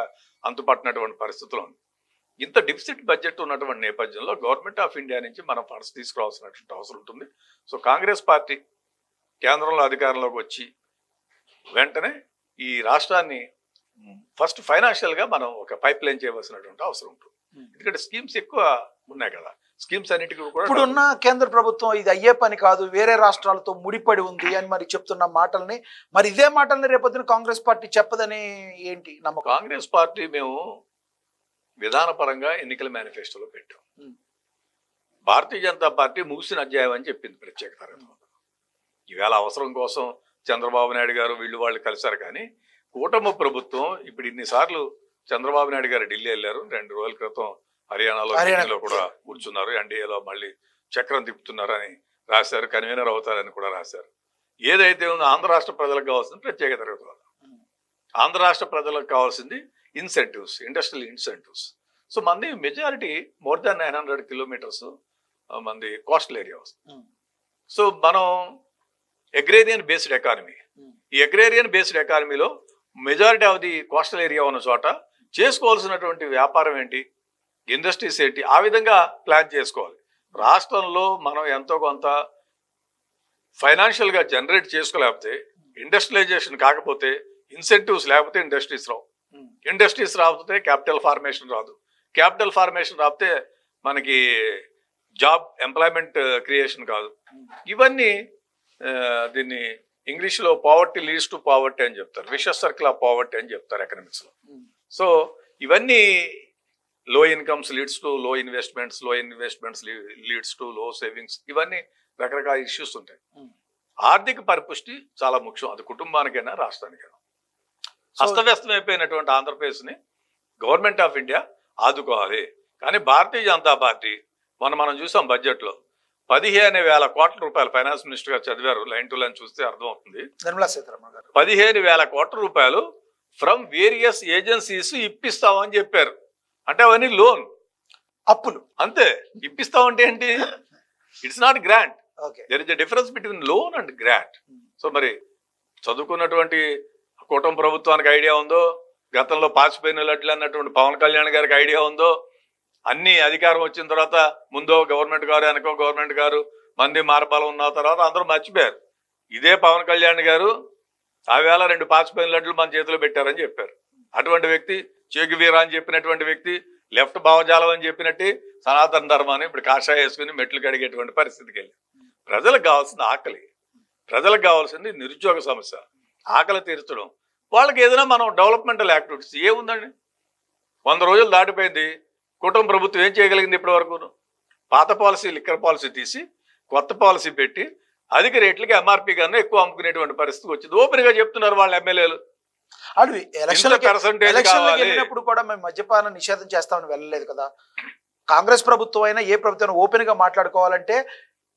అంతుపట్టినటువంటి పరిస్థితులు ఉంది. ఇంత డిఫిసిట్ బడ్జెట్ ఉన్నటువంటి నేపథ్యంలో గవర్నమెంట్ ఆఫ్ ఇండియా నుంచి మనం ఫండ్స్ తీసుకురావాల్సినటువంటి అవసరం ఉంటుంది. సో కాంగ్రెస్ పార్టీ కేంద్రంలో అధికారంలోకి వచ్చి వెంటనే ఈ రాష్ట్రాన్ని ఫస్ట్ ఫైనాన్షియల్ గా మనం ఒక పైప్ లైన్ చేయవలసినటువంటి అవసరం ఉంటుంది. ఎందుకంటే స్కీమ్స్ ఎక్కువ ఉన్నాయి కదా. స్కీమ్స్ అన్నిటికీ కూడా ఇప్పుడున్న కేంద్ర ప్రభుత్వం ఇది అయ్యే పని కాదు, వేరే రాష్ట్రాలతో ముడిపడి ఉంది అని మరి చెప్తున్న మాటల్ని, మరి ఇదే మాటల్ని రేపొద్దున కాంగ్రెస్ పార్టీ చెప్పదని ఏంటి నమ్మకం? కాంగ్రెస్ పార్టీ మేము విధానపరంగా ఎన్నికల మేనిఫెస్టోలో పెట్టాం. భారతీయ జనతా పార్టీ ముగిసిన అధ్యాయం అని చెప్పింది ప్రత్యేక తరగతిలో. ఈవేళ అవసరం కోసం చంద్రబాబు నాయుడు గారు వాళ్ళు కలిశారు. కానీ కూటమి ప్రభుత్వం ఇప్పుడు ఇన్నిసార్లు చంద్రబాబు నాయుడు గారు ఢిల్లీ వెళ్ళారు. 2 రోజుల క్రితం హర్యానాలో కూడా కూర్చున్నారు. ఎన్డీఏలో మళ్ళీ చక్రం తిప్పుతున్నారని రాశారు. కన్వీనర్ అవుతారని కూడా రాశారు. ఏదైతే ఉందో ఆంధ్ర రాష్ట్ర ప్రజలకు కావాల్సింది ప్రత్యేక తరగతి. ఆంధ్ర రాష్ట్ర ప్రజలకు కావాల్సింది ఇన్సెంటివ్స్, ఇండస్ట్రియల్ ఇన్సెంటివ్స్. సో మంది మెజారిటీ మోర్ దాన్ 900 కిలోమీటర్స్ మంది కోస్టల్ ఏరియా వస్తుంది. సో మనం అగ్రేరియన్ బేస్డ్ ఎకానమీ, ఈ అగ్రేరియన్ బేస్డ్ ఎకానమీలో majority of the coastal area ఉన్న చోట చేసుకోవాల్సినటువంటి వ్యాపారం ఏంటి, ఇండస్ట్రీస్ ఏంటి, ఆ విధంగా ప్లాన్ చేసుకోవాలి. రాష్ట్రంలో మనం ఎంతో కొంత ఫైనాన్షియల్గా జనరేట్ చేసుకోలేకపోతే, ఇండస్ట్రియలైజేషన్ కాకపోతే, ఇన్సెంటివ్స్ లేకపోతే ఇండస్ట్రీస్ రావు. ఇండస్ట్రీస్ రాకపోతే క్యాపిటల్ ఫార్మేషన్ రాదు. క్యాపిటల్ ఫార్మేషన్ రాకపోతే మనకి జాబ్ ఎంప్లాయ్మెంట్ క్రియేషన్ కాదు. ఇవన్నీ దీన్ని ఇంగ్లీష్లో పావర్టీ లీడ్స్ టు పావర్టీ అని చెప్తారు, విషస్ సర్కిల్ ఆఫ్ పావర్టీ అని చెప్తారు ఎకనామిక్స్లో. సో ఇవన్నీ low incomes leads to low investments, low investments leads to low savings. ఇవన్నీ రకరకాల ఇష్యూస్ ఉంటాయి. ఆర్థిక పరిపుష్టి చాలా ముఖ్యం, అది కుటుంబానికైనా రాష్ట్రానికైనా. అస్తవ్యస్తమైపోయినటువంటి ఆంధ్రప్రదేశ్ని గవర్నమెంట్ ఆఫ్ ఇండియా ఆదుకోవాలి. కానీ భారతీయ జనతా పార్టీ మనం చూసాం బడ్జెట్లో 15,000 కోట్ల రూపాయలు ఫైనాన్స్ మినిస్టర్ గారు చదివారు, లైన్ టు లైన్ చూస్తే అర్థమవుతుంది. నిర్మలా సీతారామన్ గారు 15,000 కోట్ల రూపాయలు ఫ్రమ్ వేరియస్ ఏజెన్సీస్ ఇప్పిస్తామని చెప్పారు. అంటే అవన్నీ లోన్, అప్పులు అంతే. ఇప్పిస్తామంటే ఏంటి? It's not grant. Okay, there is a difference between loan and grant. So మరి చదువుకున్నటువంటి కూటమి ప్రభుత్వానికి ఐడియా ఉందో, గతంలో పాచిపోయిన లడ్లు అన్నటువంటి పవన్ కళ్యాణ్ గారికి ఐడియా ఉందో, అన్ని అధికారం వచ్చిన తర్వాత ముందో గవర్నమెంట్ గారు వెనకో గవర్నమెంట్ గారు మంది మార్బలం ఉన్న తర్వాత అందరూ మర్చిపోయారు. ఇదే పవన్ కళ్యాణ్ గారు ఆ వేళ 2 పాచిపోయిన లడ్లు మన చేతిలో పెట్టారని చెప్పారు. అటువంటి వ్యక్తి, చేగువీరా అని చెప్పినటువంటి వ్యక్తి, లెఫ్ట్ భావజాలం అని చెప్పినట్టు సనాతన ధర్మాన్ని ఇప్పుడు కాషాయ వేసుకుని మెట్లు కడిగేటువంటి పరిస్థితికి వెళ్ళి, ప్రజలకు కావాల్సింది ఆకలి, ప్రజలకు కావాల్సింది నిరుద్యోగ సమస్య, ఆకలి తీర్చడం. వాళ్ళకి ఏదైనా మనం డెవలప్మెంటల్ యాక్టివిటీస్ ఏముందండి? 100 రోజులు దాటిపోయింది, కుటుంబ ప్రభుత్వం ఏం చేయగలిగింది ఇప్పటి వరకు? పాత పాలసీ లిక్కర్ పాలసీ తీసి కొత్త పాలసీ పెట్టి అధిక రేట్లకి ఎంఆర్పీ కన్నా ఎక్కువ అమ్ముకునేటువంటి పరిస్థితి వచ్చింది. ఓపెన్ గా చెప్తున్నారు వాళ్ళ ఎమ్మెల్యేలు. అవి వెళ్ళినప్పుడు కూడా మేము మద్యపాన నిషేధం చేస్తామని వెళ్ళలేదు కదా. కాంగ్రెస్ ప్రభుత్వం అయినా ఏ ప్రభుత్వం ఓపెన్ గా మాట్లాడుకోవాలంటే,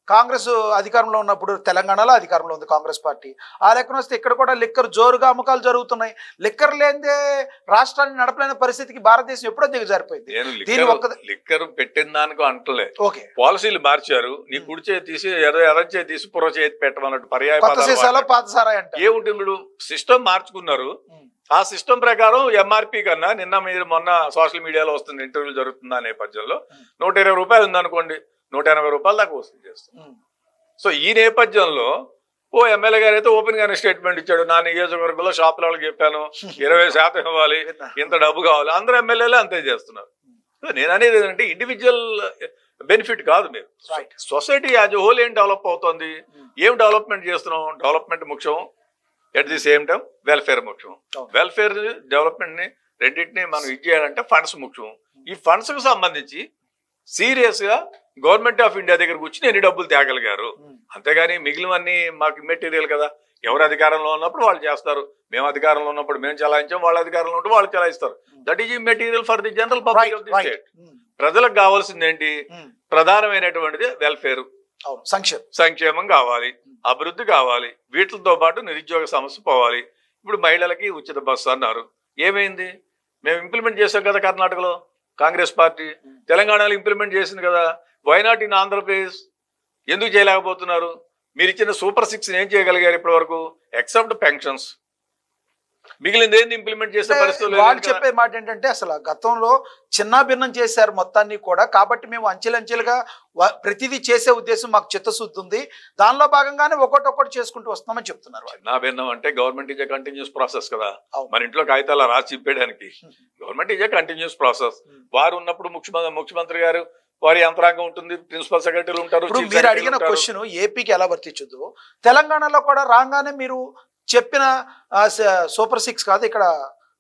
కాంగ్రెస్ అధికారంలో ఉన్నప్పుడు తెలంగాణలో అధికారంలో ఉంది కాంగ్రెస్ పార్టీ. ఆ లెక్కన వస్తే ఇక్కడ కూడా లిక్కర్ జోరుగా అమ్మకాలు జరుగుతున్నాయి. లిక్కర్ లేనిదే రాష్ట్రాన్ని నడపలేని పరిస్థితికి భారతదేశం ఎప్పుడో దిగజారిపోయింది. లిక్కర్ పెట్టిన దానికి అంటలే, ఓకే, పాలసీలు మార్చారు. నీ కుడి చేతి తీసి ఎర్ర చేతి తీసి పుర చేతి పెట్టమన్నట్టు పర్యాయ పాత సారాయి అంటే ఏముంటుంది? మీరు సిస్టమ్ మార్చుకున్నారు. ఆ సిస్టమ్ ప్రకారం ఎంఆర్పీ కన్నా నిన్న మీరు మొన్న సోషల్ మీడియాలో వస్తుంది ఇంటర్వ్యూలు జరుగుతున్న నేపథ్యంలో 120 రూపాయలు ఉందనుకోండి, 180 రూపాయల దాకా వసూలు చేస్తాం. సో ఈ నేపథ్యంలో ఓ ఎమ్మెల్యే గారు అయితే ఓపెన్ గానే స్టేట్మెంట్ ఇచ్చాడు, నా నియోజకవర్గంలో షాపుల వాళ్ళకి చెప్పాను 20% ఇవ్వాలి, ఇంత డబ్బు కావాలి. అందరూ ఎమ్మెల్యేలు అంతే చేస్తున్నారు. నేను అనేది ఏంటంటే ఇండివిజువల్ బెనిఫిట్ కాదు, మీరు సొసైటీ యాజ్ ఎ హోల్ ఏం డెవలప్ అవుతుంది, ఏం డెవలప్మెంట్ చేస్తున్నాం? డెవలప్మెంట్ ముఖ్యం, at the same time welfare ముఖ్యం. వెల్ఫేర్ డెవలప్మెంట్ ని రెండింటిని మనం ఇది చేయాలంటే ఫండ్స్ ముఖ్యం. ఈ ఫండ్స్ కు సంబంధించి సీరియస్ గా గవర్నమెంట్ ఆఫ్ ఇండియా దగ్గరకు వచ్చి ఎన్ని డబ్బులు తేగలిగారు, అంతేగాని మిగిలినవన్నీ మాకు మెటీరియల్ కదా. ఎవరు అధికారంలో ఉన్నప్పుడు వాళ్ళు చేస్తారు, మేము అధికారంలో ఉన్నప్పుడు మేము చలాయించాం, వాళ్ళ అధికారంలో ఉన్నప్పుడు వాళ్ళు చలాయిస్తారు. That is material for the general public of the state. ప్రజలకు కావాల్సింది ఏంటి? ప్రధానమైనటువంటిది వెల్ఫేర్, సంక్షేమం కావాలి, అభివృద్ధి కావాలి, వీటితో పాటు నిరుద్యోగ సమస్య పోవాలి. ఇప్పుడు మహిళలకి ఉచిత బస్సు అన్నారు, ఏమైంది? మేము ఇంప్లిమెంట్ చేసాం కదా కర్ణాటకలో కాంగ్రెస్ పార్టీ, తెలంగాణలో ఇంప్లిమెంట్ చేసింది కదా. Why not in Andhra Pradesh? ఎందుకు చేయలేకపోతున్నారు? మీరు ఇచ్చిన సూపర్ 6 ఏం చేయగలిగారు ఇప్పటి వరకు? ఎక్సెప్ట్ పెన్షన్స్, మిగిలింది ఏంది ఇంప్లిమెంట్ చేసే పరిస్థితులు? వాళ్ళు చెప్పే మాట ఏంటంటే అసలు గతంలో చిన్నాభిన్నం చేశారు మొత్తాన్ని కూడా, కాబట్టి మేము అంచెలంచెలుగా ప్రతిదీ చేసే ఉద్దేశం మాకు చిత్తశుద్ధి ఉంది, దానిలో భాగంగానే ఒక్కొక్కటి చేసుకుంటూ వస్తామని చెప్తున్నారు. చిన్నాభిన్నం అంటే government is a continuous process కదా. మన ఇంట్లో కాగితాలు రాసి ఇప్పేయడానికి government is a continuous process. వారు ఉన్నప్పుడు ముఖ్యమంత్రి గారు వారి యంత్రాంగం ఉంటుంది, ప్రిన్సిపల్ సెక్రటరీలు ఉంటారు. మీరు అడిగిన క్వశ్చన్ ఏపీకి ఎలా వర్తించదు, తెలంగాణలో కూడా రాగానే మీరు చెప్పిన సూపర్ 6 కాదు, ఇక్కడ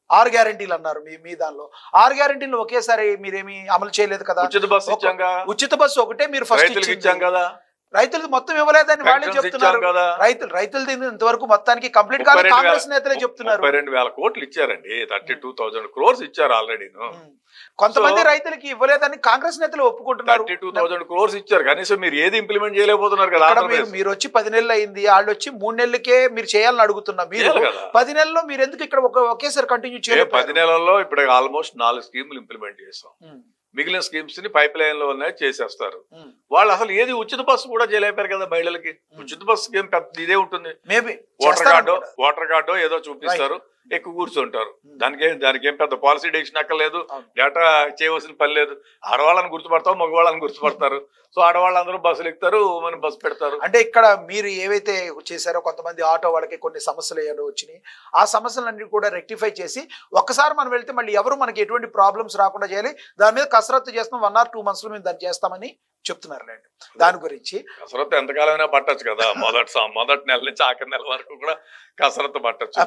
6 గ్యారెంటీలు అన్నారు. మీ దానిలో 6 గ్యారెంటీలు ఒకేసారి మీరేమి అమలు చేయలేదు కదా. ఉచిత బస్సు ఒకటే మీరు ఫస్ట్ ఇచ్చాం కదా, రైతులు మొత్తం ఇవ్వలేదని వాళ్ళే చెప్తున్నారు. రైతులు ఇంతవరకు మొత్తానికి కంప్లీట్ కాదు, కాంగ్రెస్ నేతలే చెప్తున్నారు. 32,000 కోట్లు ఇచ్చారండి, 32,000 crores ఇచ్చారు ఆల్రెడీ. కొంతమంది రైతులకి ఇవ్వలేదని కాంగ్రెస్ నేతలు ఒప్పుకుంటున్నారు. 32,000 crores ఇచ్చారు, కనీసం మీరు ఏది ఇంప్లిమెంట్ చేయలేకపోతున్నారు కదా. మీరు వచ్చి 10 నెలలు అయింది, వాళ్ళు వచ్చి 3 నెలలకే మీరు చేయాలని అడుగుతున్నా. మీరు 10 నెలల్లో మీరు ఎందుకు ఇక్కడ ఒకేసారి కంటిన్యూ చేయలేదు? 10 నెలల్లో ఇప్పుడు ఆల్మోస్ట్ 4 స్కీములు ఇంప్లిమెంట్ చేసాం. మిగిలిన స్కీమ్స్ ని పైప్ లైన్ లో ఉన్నాయి, చేసేస్తారు. వాళ్ళు అసలు ఏది ఉచిత బస్సు కూడా చేయలేపారు కదా మహిళలకి. ఉచిత బస్సు ఏం పెద్ద ఇదే ఉంటుంది, ఓటర్ కార్డు ఏదో చూపిస్తారు, ఎక్కువ కూర్చుంటారు. దానికి ఏం పెద్ద పాలసీ డెసిషన్ అక్కర్లేదు, డేటా చేయవలసిన పని లేదు. ఆడవాళ్ళని గుర్తుపడతాం, మగవాళ్ళని గుర్తుపడతారు. సో ఆడవాళ్ళందరూ బస్సులు ఎక్కుతారు, మనం బస్సు పెడతారు. అంటే ఇక్కడ మీరు ఏవైతే చేశారో కొంతమంది ఆటో వాళ్ళకి కొన్ని సమస్యలు ఏదో వచ్చినాయి, ఆ సమస్యలన్నీ కూడా రెక్టిఫై చేసి ఒక్కసారి మనం వెళ్తే మళ్ళీ ఎవరు మనకి ఎటువంటి ప్రాబ్లమ్స్ రాకుండా చేయాలి, దాని మీద కసరత్తు చేస్తాం. 1 or 2 months లో మేము దాన్ని చేస్తామని చెప్తున్నారులేండి. దాని గురించి కసరత్తు ఎంతకాలమైనా పట్టచ్చు కదా. మొదటి నెల నుంచి ఆఖరి నెల వరకు కూడా కసరత్తు పట్టచ్చు.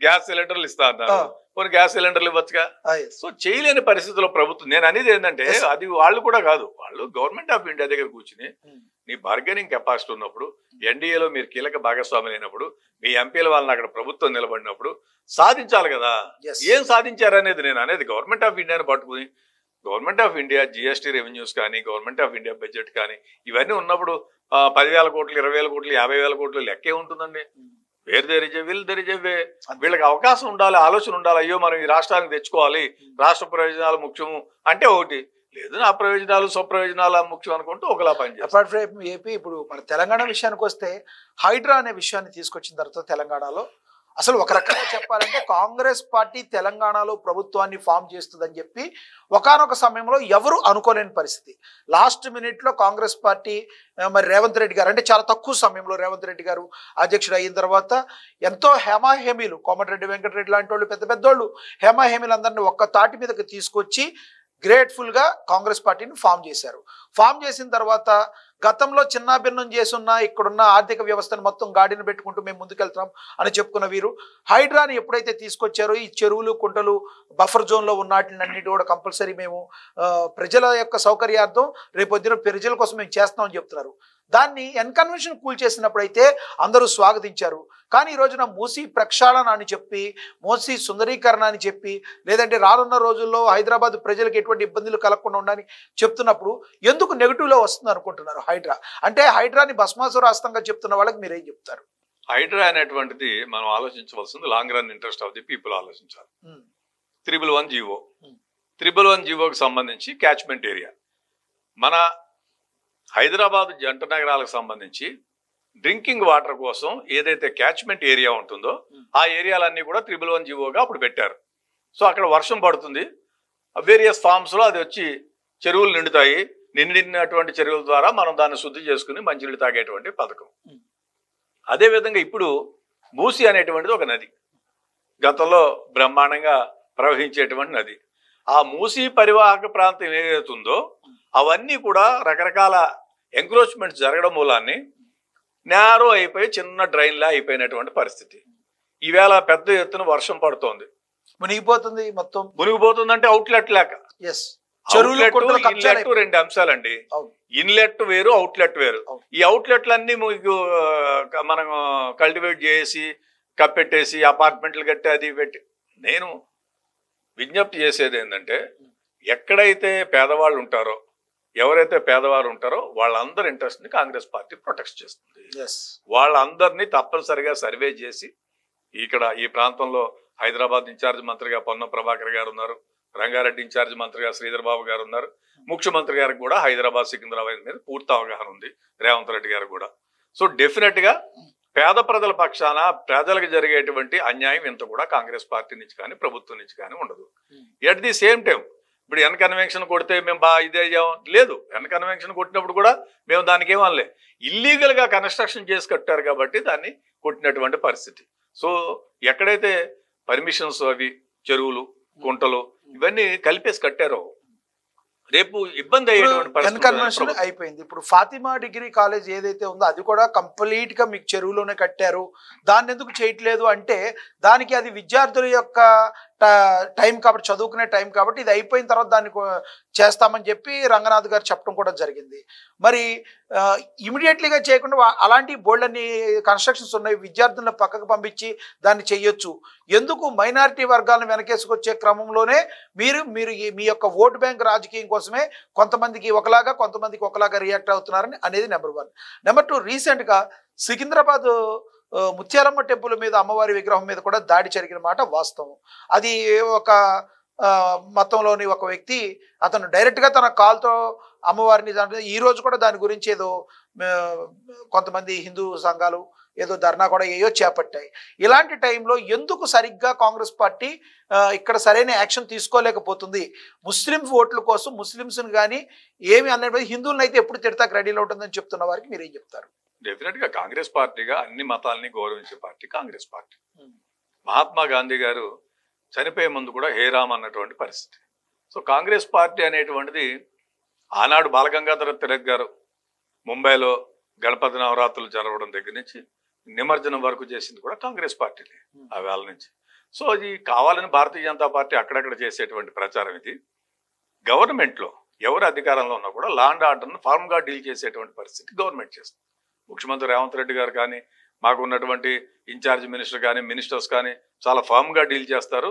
గ్యాస్ సిలిండర్లు ఇస్తా అన్నారు, కొన్ని గ్యాస్ సిలిండర్లు ఇవ్వచ్చుగా. సో చేయలేని పరిస్థితుల్లో ప్రభుత్వం, నేను అనేది ఏంటంటే అది వాళ్ళు కూడా కాదు, వాళ్ళు గవర్నమెంట్ ఆఫ్ ఇండియా దగ్గర కూర్చుని నీ బార్గెనింగ్ కెపాసిటీ ఉన్నప్పుడు, ఎన్డీఏలో మీరు కీలక భాగస్వామి అయినప్పుడు, మీ ఎంపీల వాళ్ళని అక్కడ ప్రభుత్వం నిలబడినప్పుడు సాధించాలి కదా. ఏం సాధించారనేది నేను అనేది. గవర్నమెంట్ ఆఫ్ ఇండియాని పట్టుకుని government of India GST revenues కానీ గవర్నమెంట్ ఆఫ్ ఇండియా బడ్జెట్ కానీ ఇవన్నీ ఉన్నప్పుడు 10,000 కోట్లు 20,000 కోట్లు 50,000 కోట్లు లెక్కే ఉంటుందండి. Where there is a will there is a way. వీళ్ళకి అవకాశం ఉండాలి, ఆలోచన ఉండాలి. అయ్యో మనం ఈ రాష్ట్రానికి తెచ్చుకోవాలి, రాష్ట్ర ప్రయోజనాలు ముఖ్యము అంటే ఒకటి, లేదు నా ప్రయోజనాలు స్వప్రయోజనాలు ముఖ్యం అనుకుంటూ ఒకలా పనిచేస్తారు. అపార్ట్ ఫ్రమ్ ఏపీ, ఇప్పుడు మన తెలంగాణ విషయానికి వస్తే హైడ్రా అనే విషయాన్ని తీసుకొచ్చిన తర్వాత తెలంగాణలో అసలు ఒక రకంగా చెప్పాలంటే కాంగ్రెస్ పార్టీ తెలంగాణలో ప్రభుత్వాన్ని ఫామ్ చేస్తుందని చెప్పి ఒకానొక సమయంలో ఎవరు అనుకోలేని పరిస్థితి. లాస్ట్ మినిట్లో కాంగ్రెస్ పార్టీ మరి రేవంత్ రెడ్డి గారు అంటే చాలా తక్కువ సమయంలో రేవంత్ రెడ్డి గారు అధ్యక్షుడు అయిన తర్వాత ఎంతో హేమాహేమీలు కోమటిరెడ్డి వెంకటరెడ్డి లాంటి వాళ్ళు పెద్ద పెద్దోళ్ళు హేమాహేమీలు అందరినీ ఒక్క తాటి మీదకి తీసుకొచ్చి గ్రేట్ఫుల్గా కాంగ్రెస్ పార్టీని ఫామ్ చేశారు. ఫామ్ చేసిన తర్వాత గతంలో చిన్నాభిన్నం చేస్తున్న ఇక్కడున్న ఆర్థిక వ్యవస్థను మొత్తం గాడిని పెట్టుకుంటూ మేము ముందుకెళ్తున్నాం అని చెప్పుకున్న వీరు హైడ్రాని ఎప్పుడైతే తీసుకొచ్చారో ఈ చెరువులు కుంటలు బఫర్ జోన్లో ఉన్న వాటినన్నిటి కూడా కంపల్సరీ మేము ప్రజల యొక్క సౌకర్యార్థం రేపొద్దున ప్రజల కోసం మేము చేస్తామని చెప్తున్నారు. దాన్ని ఎన్కన్వెన్షన్ కూల్ చేసినప్పుడైతే అందరూ స్వాగతించారు. కానీ ఈ రోజున మూసీ ప్రక్షాళన అని చెప్పి మూసీ సుందరీకరణ అని చెప్పి లేదంటే రానున్న రోజుల్లో హైదరాబాద్ ప్రజలకు ఎటువంటి ఇబ్బందులు కలగకుండా ఉండని చెప్తున్నప్పుడు ఎందుకు నెగిటివ్లో వస్తుంది అనుకుంటున్నారు హైడ్రా? అంటే హైడ్రాని భస్మాసురాస్తంగా చెప్తున్న వాళ్ళకి మీరేం చెప్తారు? హైడ్రా అనేటువంటిది మనం ఆలోచించవలసింది long run interest of the people ఆలోచించాలి. 311 జీవో 311 జీవోకి సంబంధించి క్యాచ్మెంట్ ఏరియా మన హైదరాబాద్ జంట నగరాలకు సంబంధించి డ్రింకింగ్ వాటర్ కోసం ఏదైతే క్యాచ్మెంట్ ఏరియా ఉంటుందో ఆ ఏరియాలన్నీ కూడా 311 జీవోగా అప్పుడు పెట్టారు. సో అక్కడ వర్షం పడుతుంది, వేరియస్ ఫార్మ్స్లో అది వచ్చి చెరువులు నిండుతాయి. నిండినటువంటి చెరువుల ద్వారా మనం దాన్ని శుద్ధి చేసుకుని మంచినీళ్ళు తాగేటువంటి పథకం. అదేవిధంగా ఇప్పుడు మూసి అనేటువంటిది ఒక నది, గతంలో బ్రహ్మాండంగా ప్రవహించేటువంటి నది. ఆ మూసి పరివాహక ప్రాంతం ఏదైతుందో అవన్నీ కూడా రకరకాల ఎంక్రోచ్మెంట్స్ జరగడం మూలాన్ని నేరో అయిపోయి చిన్న డ్రైన్లా అయిపోయినటువంటి పరిస్థితి. ఈవేళ పెద్ద ఎత్తున వర్షం పడుతోంది, మునిగిపోతుంది, మొత్తం మునిగిపోతుందంటే అవుట్లెట్ లేక. ఇన్లెట్ రెండు అంశాలండి, ఇన్లెట్ వేరు అవుట్లెట్ వేరు. ఈ అవుట్లెట్లన్నీ మీకు మనం కల్టివేట్ చేసి కప్పెట్టేసి అపార్ట్మెంట్లు కట్టి అది పెట్టి, నేను విజ్ఞప్తి చేసేది ఏంటంటే ఎక్కడైతే పేదవాళ్ళు ఉంటారో ఎవరైతే పేదవారు ఉంటారో వాళ్ళందరి ఇంట్రెస్ట్ ని కాంగ్రెస్ పార్టీ ప్రొటెక్ట్ చేస్తుంది. వాళ్ళందరినీ తప్పనిసరిగా సర్వే చేసి ఇక్కడ ఈ ప్రాంతంలో హైదరాబాద్ ఇన్ఛార్జ్ మంత్రిగా పొన్నం ప్రభాకర్ గారు ఉన్నారు, రంగారెడ్డి ఇన్ఛార్జ్ మంత్రిగా శ్రీధర్ బాబు గారు ఉన్నారు, ముఖ్యమంత్రి గారికి కూడా హైదరాబాద్ సికింద్రాబాద్ మీద పూర్తి అవగాహన ఉంది, రేవంత్ రెడ్డి గారు కూడా. సో డెఫినెట్ గా పేద ప్రజల పక్షాన ప్రజలకు జరిగేటువంటి అన్యాయం ఇంత కూడా కాంగ్రెస్ పార్టీ నుంచి కానీ ప్రభుత్వం నుంచి కానీ ఉండదు. ఎట్ ది సేమ్ టైం ఇప్పుడు ఎన్ కన్వెన్షన్ కొడితే మేము ఇదే లేదు, ఎన్ కన్వెన్షన్ కొట్టినప్పుడు కూడా మేము దానికి ఏమనలే, ఇల్లీగల్ గా కన్స్ట్రక్షన్ చేసి కట్టారు కాబట్టి దాన్ని కొట్టినటువంటి పరిస్థితి. సో ఎక్కడైతే పర్మిషన్స్ అవి చెరువులు కుంటలు ఇవన్నీ కలిపేసి కట్టారో రేపు ఇబ్బంది అయ్యేటువంటి అయిపోయింది. ఇప్పుడు ఫాతిమా డిగ్రీ కాలేజ్ ఏదైతే ఉందో అది కూడా కంప్లీట్ గా మీకు చెరువులోనే కట్టారు, దాన్ని ఎందుకు చేయట్లేదు అంటే దానికి అది విద్యార్థుల యొక్క టైం కాబట్టి, చదువుకునే టైం కాబట్టి ఇది అయిపోయిన తర్వాత దాన్ని చేస్తామని చెప్పి రంగనాథ్ గారు చెప్పడం కూడా జరిగింది. మరి ఇమీడియట్లీగా చేయకుండా అలాంటి బోల్డన్ని కన్స్ట్రక్షన్స్ ఉన్నాయి, విద్యార్థులను పక్కకు పంపించి దాన్ని చెయ్యొచ్చు. ఎందుకు మైనారిటీ వర్గాలను వెనకేసుకొచ్చే క్రమంలోనే మీరు మీ యొక్క ఓటు బ్యాంక్ రాజకీయం కోసమే కొంతమందికి ఒకలాగా కొంతమందికి ఒకలాగా రియాక్ట్ అవుతున్నారని అనేది నెంబర్ 1. నెంబర్ 2, రీసెంట్గా సికింద్రాబాద్ ముత్యాలమ్మ టెంపుల్ మీద అమ్మవారి విగ్రహం మీద కూడా దాడి జరిగిన మాట వాస్తవం. అది ఒక మతంలోని ఒక వ్యక్తి అతను డైరెక్ట్గా తన కాల్తో అమ్మవారిని ఈ రోజు కూడా దాని గురించి ఏదో కొంతమంది హిందూ సంఘాలు ఏదో ధర్నా కూడా ఏయో చేపట్టాయి. ఇలాంటి టైంలో ఎందుకు సరిగ్గా కాంగ్రెస్ పార్టీ ఇక్కడ సరైన యాక్షన్ తీసుకోలేకపోతుంది? ముస్లిం ఓట్ల కోసం ముస్లిమ్స్ని కానీ ఏమి అనేది హిందువులను అయితే ఎప్పుడు తిడతాక రెడీలో ఉంటుందని చెప్తున్న వారికి మీరేం చెప్తారు? డెఫినెట్ గా కాంగ్రెస్ పార్టీగా అన్ని మతాలని గౌరవించే పార్టీ కాంగ్రెస్ పార్టీ. మహాత్మా గాంధీ గారు చనిపోయే ముందు కూడా హే రామ్ అన్నటువంటి పరిస్థితి. సో కాంగ్రెస్ పార్టీ అనేటువంటిది ఆనాడు బాలగంగాధర తిలక్ గారు ముంబైలో గణపతి నవరాత్రులు జరగడం దగ్గర నుంచి నిమజ్జనం వరకు చేసింది కూడా కాంగ్రెస్ పార్టీనే ఆ వేళ నుంచి. సో ఇది కావాలని భారతీయ జనతా పార్టీ అక్కడక్కడ చేసేటువంటి ప్రచారం. ఇది గవర్నమెంట్లో ఎవరు అధికారంలో ఉన్నా కూడా లా అండ్ ఆర్డర్ను ఫార్మ్గా డీల్ చేసేటువంటి పరిస్థితి గవర్నమెంట్ చేస్తుంది. ముఖ్యమంత్రి రేవంత్ రెడ్డి గారు కానీ మాకు ఉన్నటువంటి ఇన్ఛార్జ్ మినిస్టర్ కానీ మినిస్టర్స్ కానీ చాలా ఫార్మ్గా డీల్ చేస్తారు.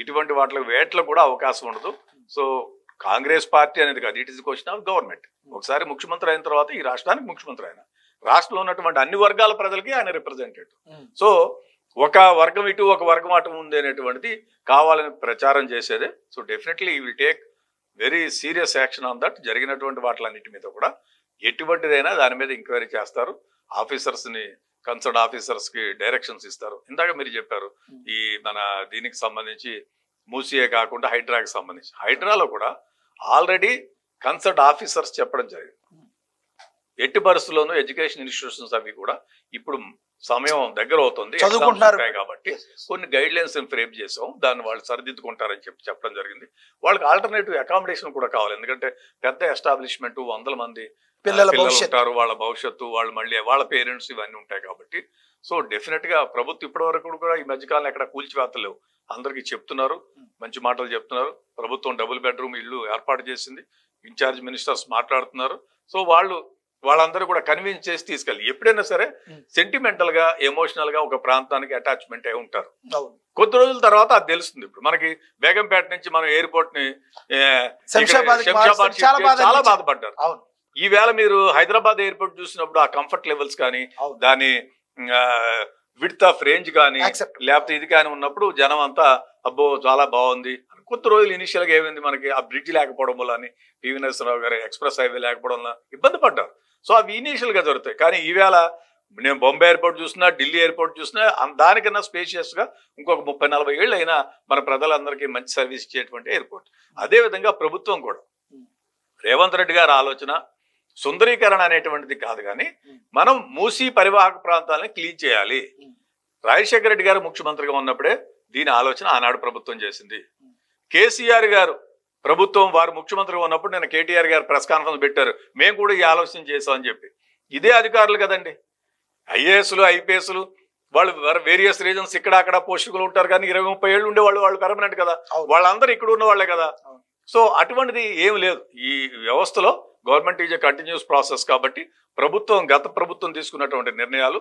ఇటువంటి వాటిలో వేట్లకు కూడా అవకాశం ఉండదు. సో కాంగ్రెస్ పార్టీ అనేది కాదు, it is question of government. ఒకసారి ముఖ్యమంత్రి అయిన తర్వాత ఈ రాష్ట్రానికి ముఖ్యమంత్రి ఆయన, రాష్ట్రంలో ఉన్నటువంటి అన్ని వర్గాల ప్రజలకి ఆయన రిప్రజెంటేటివ్. సో ఒక వర్గం ఇటు ఒక వర్గం అటు ఉంది అనేటువంటిది కావాలని ప్రచారం చేసేదే. సో డెఫినెట్లీ ఈ will take very serious action on that. జరిగినటువంటి వాటిలన్నిటి మీద కూడా ఎటువంటిదైనా దాని మీద ఎంక్వైరీ చేస్తారు. ఆఫీసర్స్ని, కన్సర్న్ ఆఫీసర్స్కి డైరెక్షన్స్ ఇస్తారు. ఇందాక మీరు చెప్పారు ఈ మన దీనికి సంబంధించి మూసీయే కాకుండా హైడ్రాకి సంబంధించి, హైడ్రాలో కూడా ఆల్రెడీ కన్సర్న్ ఆఫీసర్స్ చెప్పడం జరిగింది. ఎట్టి పరిస్థితుల్లోనూ ఎడ్యుకేషన్ ఇన్స్టిట్యూషన్స్ అవి కూడా ఇప్పుడు సమయం దగ్గర అవుతుంది కాబట్టి కొన్ని గైడ్ లైన్స్ ఫ్రేమ్ చేసాం, దాన్ని వాళ్ళు సరిదిద్దుకుంటారని చెప్పడం జరిగింది. వాళ్ళకి ఆల్టర్నేటివ్ అకామిడేషన్ కూడా కావాలి, ఎందుకంటే పెద్ద ఎస్టాబ్లిష్మెంట్, 100 మంది పిల్లలు ఉంటారు, వాళ్ళ భవిష్యత్తు, వాళ్ళు మళ్ళీ వాళ్ళ పేరెంట్స్ ఇవన్నీ ఉంటాయి కాబట్టి. సో డెఫినెట్ గా ప్రభుత్వం ఇప్పటి వరకు కూడా ఈ మధ్యకాలం ఎక్కడ కూల్చివేతలు లేవు, అందరికీ చెప్తున్నారు, మంచి మాటలు చెప్తున్నారు. ప్రభుత్వం డబుల్ బెడ్రూమ్ ఇల్లు ఏర్పాటు చేసింది, ఇన్ఛార్జ్ మినిస్టర్స్ మాట్లాడుతున్నారు. సో వాళ్ళందరూ కూడా కన్విన్స్ చేసి తీసుకెళ్ళి, ఎప్పుడైనా సరే సెంటిమెంటల్ గా, ఎమోషనల్ గా ఒక ప్రాంతానికి అటాచ్మెంట్ అయి ఉంటారు. కొద్ది రోజుల తర్వాత అది తెలుస్తుంది. ఇప్పుడు మనకి బేగంపేట నుంచి మనం ఎయిర్పోర్ట్ ని శంషాబాద్ చాలా బాధపడ్డారు. ఈవేళ మీరు హైదరాబాద్ ఎయిర్పోర్ట్ చూసినప్పుడు ఆ కంఫర్ట్ లెవెల్స్ కానీ, దాని విడ్త్ ఆఫ్ రేంజ్ కానీ, లేకపోతే ఇది కానీ ఉన్నప్పుడు జనం అంతా అబ్బో చాలా బాగుంది. కొద్ది రోజులు ఇనిషియల్ గా ఏమైంది, మనకి ఆ బ్రిడ్జ్ లేకపోవడం వల్ల, పివి నరసింహరావు గారి ఎక్స్ప్రెస్ హైవే లేకపోవడం వల్ల ఇబ్బంది పడ్డారు. సో అవి ఇనీషియల్ గా జరుగుతాయి. కానీ ఈవేళ నేను బొంబే ఎయిర్పోర్ట్ చూసినా, ఢిల్లీ ఎయిర్పోర్ట్ చూసినా, దానికన్నా స్పేషియస్ గా ఇంకొక 30-40 ఏళ్ళు అయినా మన ప్రజలందరికీ మంచి సర్వీస్ ఇచ్చేటువంటి ఎయిర్పోర్ట్. అదే విధంగా ప్రభుత్వం కూడా, రేవంత్ రెడ్డి గారి ఆలోచన సుందరీకరణ అనేటువంటిది కాదు, కానీ మనం మూసీ పరివాహక ప్రాంతాలను క్లీన్ చేయాలి. రాజశేఖర రెడ్డి గారు ముఖ్యమంత్రిగా ఉన్నప్పుడే దీని ఆలోచన ఆనాడు ప్రభుత్వం చేసింది. కేసీఆర్ గారు ప్రభుత్వం వారు ముఖ్యమంత్రిగా ఉన్నప్పుడు నేను కేటీఆర్ గారు ప్రెస్ కాన్ఫరెన్స్ పెట్టారు, మేము కూడా ఈ ఆలోచన చేసామని చెప్పి. ఇదే అధికారులు కదండి, ఐఏఎస్లు, ఐపీఎస్లు, వాళ్ళు వేరియస్ రీజన్స్ ఇక్కడ అక్కడ పోస్టులు ఉంటారు, కానీ 20-30 ఏళ్ళు ఉండేవాళ్ళు, వాళ్ళు పర్మనెంట్ కదా, వాళ్ళందరూ ఇక్కడ ఉన్న వాళ్ళే కదా. సో అటువంటిది ఏం లేదు ఈ వ్యవస్థలో. Government is a continuous process కాబట్టి గత ప్రభుత్వం తీసుకున్నటువంటి నిర్ణయాలు,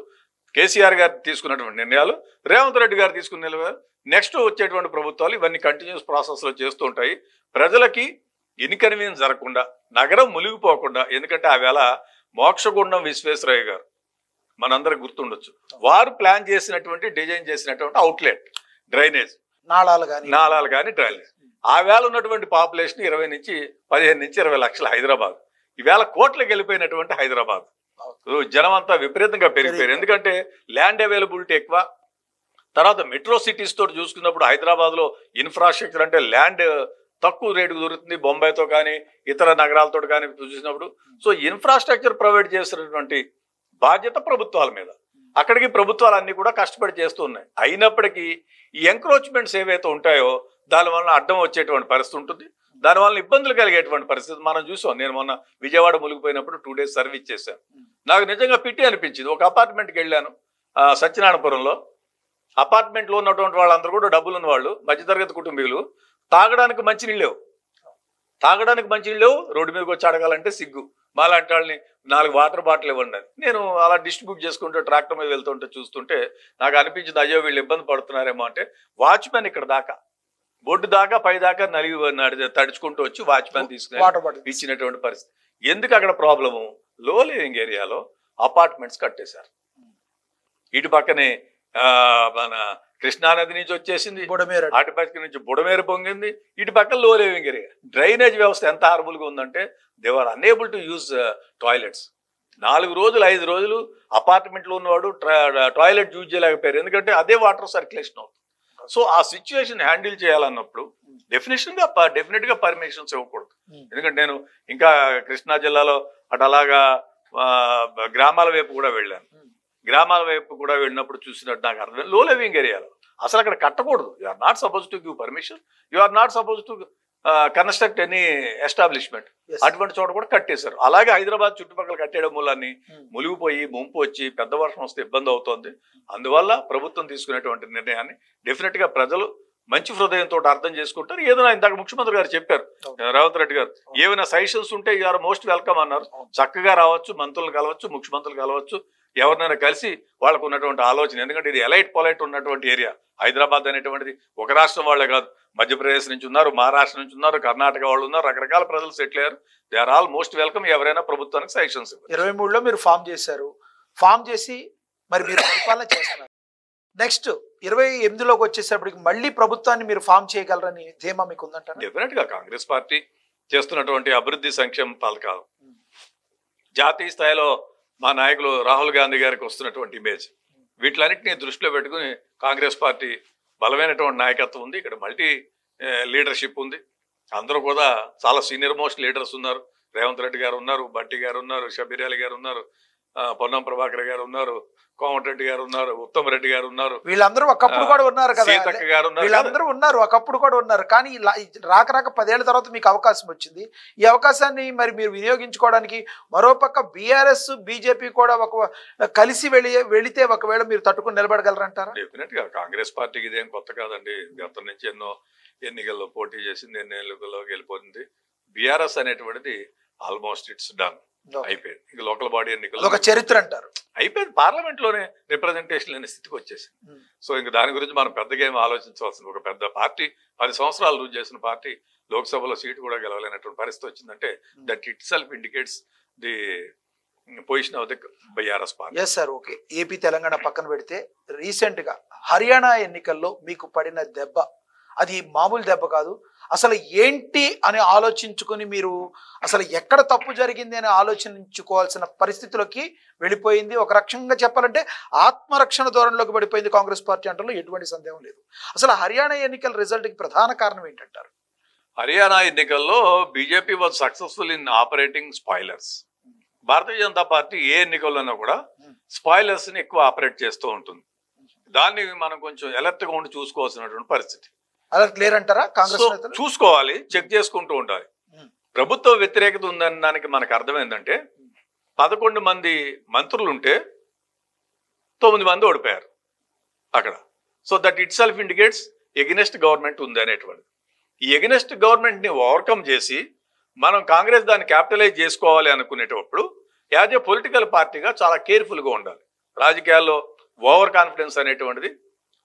కేసీఆర్ గారు తీసుకున్నటువంటి నిర్ణయాలు, రేవంత్ రెడ్డి గారు తీసుకున్న నిర్ణయాలు, నెక్స్ట్ వచ్చేటువంటి ప్రభుత్వాలు ఇవన్నీ కంటిన్యూస్ ప్రాసెస్ లో చేస్తూ ఉంటాయి. ప్రజలకి ఇన్కన్వీనియన్స్ జరగకుండా, నగరం మునిగిపోకుండా. ఎందుకంటే ఆవేళ మోక్షగుండం విశ్వేశ్వరయ్య గారు మనందరికి గుర్తుండొచ్చు, వారు ప్లాన్ చేసినటువంటి, డిజైన్ చేసినటువంటి అవుట్లెట్ డ్రైనేజ్, నాళాలు కానీ డ్రైనేజ్, ఆవేళ ఉన్నటువంటి పాపులేషన్ 15-20 లక్షల హైదరాబాద్. ఈవేళ కోట్లకు వెళ్ళిపోయినటువంటి హైదరాబాద్. జనం అంతా విపరీతంగా పెరిగిపోయారు, ఎందుకంటే ల్యాండ్ అవైలబిలిటీ ఎక్కువ. తర్వాత మెట్రో సిటీస్ తోటి చూసుకున్నప్పుడు హైదరాబాద్ లో ఇన్ఫ్రాస్ట్రక్చర్ అంటే ల్యాండ్ తక్కువ రేటుకు దొరుకుతుంది, బొంబాయితో కానీ ఇతర నగరాలతో కానీ చూసినప్పుడు. సో ఇన్ఫ్రాస్ట్రక్చర్ ప్రొవైడ్ చేసినటువంటి బాధ్యత ప్రభుత్వాల మీద. అక్కడికి ప్రభుత్వాలన్నీ కూడా కష్టపడి చేస్తూ ఉన్నాయి. అయినప్పటికీ ఈ ఎంక్రోచ్మెంట్స్ ఏవైతే ఉంటాయో దానివల్ల అడ్డం వచ్చేటువంటి పరిస్థితి ఉంటుంది, దానివల్ల ఇబ్బందులు కలిగేటువంటి పరిస్థితి మనం చూసాం. నేను మొన్న విజయవాడ మునిగిపోయినప్పుడు 2 days సర్వీస్ చేశాను. నాకు నిజంగా పిట్టి అనిపించింది. ఒక అపార్ట్మెంట్కి వెళ్ళాను సత్యనారాయణపురంలో. అపార్ట్మెంట్లో ఉన్నటువంటి వాళ్ళందరూ కూడా డబ్బులు ఉన్న వాళ్ళు, మధ్యతరగతి కుటుంబీకులు. తాగడానికి మంచినీళ్ళు లేవు, రోడ్డు మీదకి వచ్చి అడగాలంటే సిగ్గు. మాలాంటి వాళ్ళని 4 వాటర్ బాటిల్ ఇవ్వండి. నేను అలా డిస్ట్రిబ్యూట్ చేసుకుంటే ట్రాక్టర్ మీద వెళ్తుంటే చూస్తుంటే నాకు అనిపించింది, అయ్యో వీళ్ళు ఇబ్బంది పడుతున్నారేమో. అంటే వాచ్మెన్ ఇక్కడ దాకా, బొడ్డు దాకా, పై దాకా తడుచుకుంటూ వచ్చి వాచ్మెన్ తీసుకుని ఇచ్చినటువంటి పరిస్థితి. ఎందుకు అక్కడ ప్రాబ్లము? లో లివింగ్ ఏరియాలో అపార్ట్మెంట్స్ కట్టేశారు. ఇటు పక్కనే మన కృష్ణానది నుంచి వచ్చేసింది, అటు పక్క నుంచి బుడమేరు పొంగింది, ఇటు పక్క లో లివింగ్ ఏరియా. డ్రైనేజ్ వ్యవస్థ ఎంత హార్బుల్గా ఉందంటే they are unable to use toilets. 4 రోజులు 5 రోజులు అపార్ట్మెంట్లో ఉన్నవాడు టాయిలెట్ యూజ్ చేయలేకపోయారు, ఎందుకంటే అదే వాటర్ సర్క్యులేషన్ అవుతుంది. సో ఆ సిచ్యువేషన్ హ్యాండిల్ చేయాలన్నప్పుడు డెఫినెట్ గా పర్మిషన్స్ ఇవ్వకూడదు. ఎందుకంటే నేను ఇంకా కృష్ణా జిల్లాలో అటు అలాగా గ్రామాల వైపు కూడా వెళ్ళాను. గ్రామాల వైపు కూడా వెళ్ళినప్పుడు చూసినట్టు నాకు అర్థం, లో లివింగ్ ఏరియాలో అసలు అక్కడ కట్టకూడదు. You are not suppose to give permission, you are not suppose to construct any establishment. అటువంటి చోట కూడా కట్టేశారు. అలాగే హైదరాబాద్ చుట్టుపక్కల కట్టేయడం మూలాన్ని మునిగిపోయి ముంపు వచ్చి పెద్ద వర్షం వస్తే ఇబ్బంది అవుతోంది. అందువల్ల ప్రభుత్వం తీసుకునేటువంటి నిర్ణయాన్ని డెఫినెట్ గా ప్రజలు మంచి హృదయంతో అర్థం చేసుకుంటారు. ఏదైనా ఇందాక ముఖ్యమంత్రి గారు చెప్పారు, రేవంత్ రెడ్డి గారు, ఏమైనా సజెషన్స్ ఉంటే యు ఆర్ మోస్ట్ వెల్కమ్ అన్నారు. చక్కగా రావచ్చు, మంత్రులను కలవచ్చు, ముఖ్యమంత్రులు కలవచ్చు, ఎవరినైనా కలిసి వాళ్ళకు ఉన్నటువంటి ఆలోచన. ఎందుకంటే ఇది ఎలైట్ పొలైట్ ఉన్నటువంటి ఏరియా. హైదరాబాద్ అనేటువంటిది ఒక రాష్ట్రం వాళ్ళే కాదు, మధ్యప్రదేశ్ నుంచి ఉన్నారు, మహారాష్ట్ర నుంచి ఉన్నారు, కర్ణాటక వాళ్ళు ఉన్నారు, రకరకాల ప్రజలు సెటిల్ అయ్యారు. They are all most welcome. ఎవరైనా ప్రభుత్వానికి సజెషన్స్. 23లో మీరు ఫామ్ చేశారు. ఫామ్ చేసి మరి మీరు పరిపాలన చేస్తున్నారు. నెక్స్ట్ 28లోకి వచ్చేసేపటికి మళ్ళీ ప్రభుత్వాన్ని మీరు ఫామ్ చేయగలరని ధీమా మీకు ఉందంటారా? డెఫినెట్ గా కాంగ్రెస్ పార్టీ చేస్తున్నటువంటి అభివృద్ధి సంక్షేమ పథకాలు, జాతీయ స్థాయిలో మా నాయకులు రాహుల్ గాంధీ గారికి వస్తున్నటువంటి ఇమేజ్, వీటిలన్నింటినీ దృష్టిలో పెట్టుకుని కాంగ్రెస్ పార్టీ బలమైనటువంటి నాయకత్వం ఉంది. ఇక్కడ మల్టీ లీడర్షిప్ ఉంది. అందరూ కూడా చాలా సీనియర్ మోస్ట్ లీడర్స్ ఉన్నారు. రేవంత్ రెడ్డి గారు ఉన్నారు, బట్టి గారు ఉన్నారు, షబీర్ అలీ గారు ఉన్నారు, పొన్నం ప్రభాకర్ గారు ఉన్నారు, కోమటిరెడ్డి గారు ఉన్నారు, ఉత్తమ్ రెడ్డి గారు ఉన్నారు. వీళ్ళందరూ ఒకప్పుడు కూడా ఉన్నారు కదా, సీతక్క గారు ఉన్నారు, వీళ్ళందరూ ఉన్నారు, ఒకప్పుడు కూడా ఉన్నారు. కానీ రాక 10 ఏళ్ల తర్వాత మీకు అవకాశం వచ్చింది. ఈ అవకాశాన్ని మరి మీరు వినియోగించుకోవడానికి మరోపక్క బీఆర్ఎస్ బీజేపీ కూడా కలిసి వెళితే ఒకవేళ మీరు తట్టుకుని నిలబడగలరంటారా? డెఫినెట్ గా కాంగ్రెస్ పార్టీకి ఇదేం కొత్త కాదండి. గతం నుంచి ఎన్నో ఎన్నికల్లో పోటీ చేసింది, ఎన్నో ఎన్నికల్లో గెలిపోయింది. బీఆర్ఎస్ అనేటువంటిది ఆల్మోస్ట్ ఇట్స్ డన్, అయిపోయింది. ఇక లోకల్ బాడీ ఎన్నికలు ఒక చరిత్ర అంటారు, అయిపోయింది. పార్లమెంట్ లోనే రిప్రజెంటేషన్ లేని స్థితికి వచ్చేసింది. సో ఇంక దాని గురించి మనం పెద్దగా ఏమి ఆలోచించవలసింది. ఒక పెద్ద పార్టీ 10 సంవత్సరాలు రూల్ చేసిన పార్టీ లోక్సభలో సీటు కూడా గెలవలేనటువంటి పరిస్థితి వచ్చిందంటే that itself indicates the position of the BRS party. Yes sir, okay. AP Telangana పక్కన పెడితే రీసెంట్ గా హర్యానా ఎన్నికల్లో మీకు పడిన దెబ్బ అది మామూలు దెబ్బ కాదు. అసలు ఏంటి అని ఆలోచించుకుని మీరు అసలు ఎక్కడ తప్పు జరిగింది అని ఆలోచించుకోవాల్సిన పరిస్థితిలోకి వెళ్ళిపోయింది. ఒక రకంగా చెప్పాలంటే ఆత్మరక్షణ ధోరణిలోకి పడిపోయింది కాంగ్రెస్ పార్టీ అంటలో ఎటువంటి సందేహం లేదు. అసలు హర్యానా ఎన్నికల రిజల్ట్కి ప్రధాన కారణం ఏంటంటారు? హర్యానా ఎన్నికల్లో BJP was successful in operating spoilers. Bharatiya Janata party ఏ ఎన్నికల్లోనూ కూడా స్పాయిలర్స్ ని ఎక్కువ ఆపరేట్ చేస్తూ ఉంటుంది. దాన్ని మనం కొంచెం అలర్ట్ గా ఉండి చూసుకోవాల్సినటువంటి పరిస్థితి. అలర్ట్ లేరంటారా కాంగ్రెస్ నేతలు? చూసుకోవాలి, చెక్ చేసుకుంటూ ఉండాలి. ప్రభుత్వ వ్యతిరేకత ఉందని దానికి మనకు అర్థమైందంటే 11 మంది మంత్రులు ఉంటే 9 మంది ఓడిపోయారు అక్కడ. So that itself indicates against government ఉంది అనేటువంటి. ఈ ఎగెనెస్ట్ గవర్నమెంట్ ని ఓవర్కమ్ చేసి మనం కాంగ్రెస్ దాన్ని క్యాపిటలైజ్ చేసుకోవాలి అనుకునేటప్పుడు యాజ్ ఏ పొలిటికల్ పార్టీగా చాలా కేర్ఫుల్ గా ఉండాలి. రాజకీయాల్లో ఓవర్ కాన్ఫిడెన్స్ అనేటువంటిది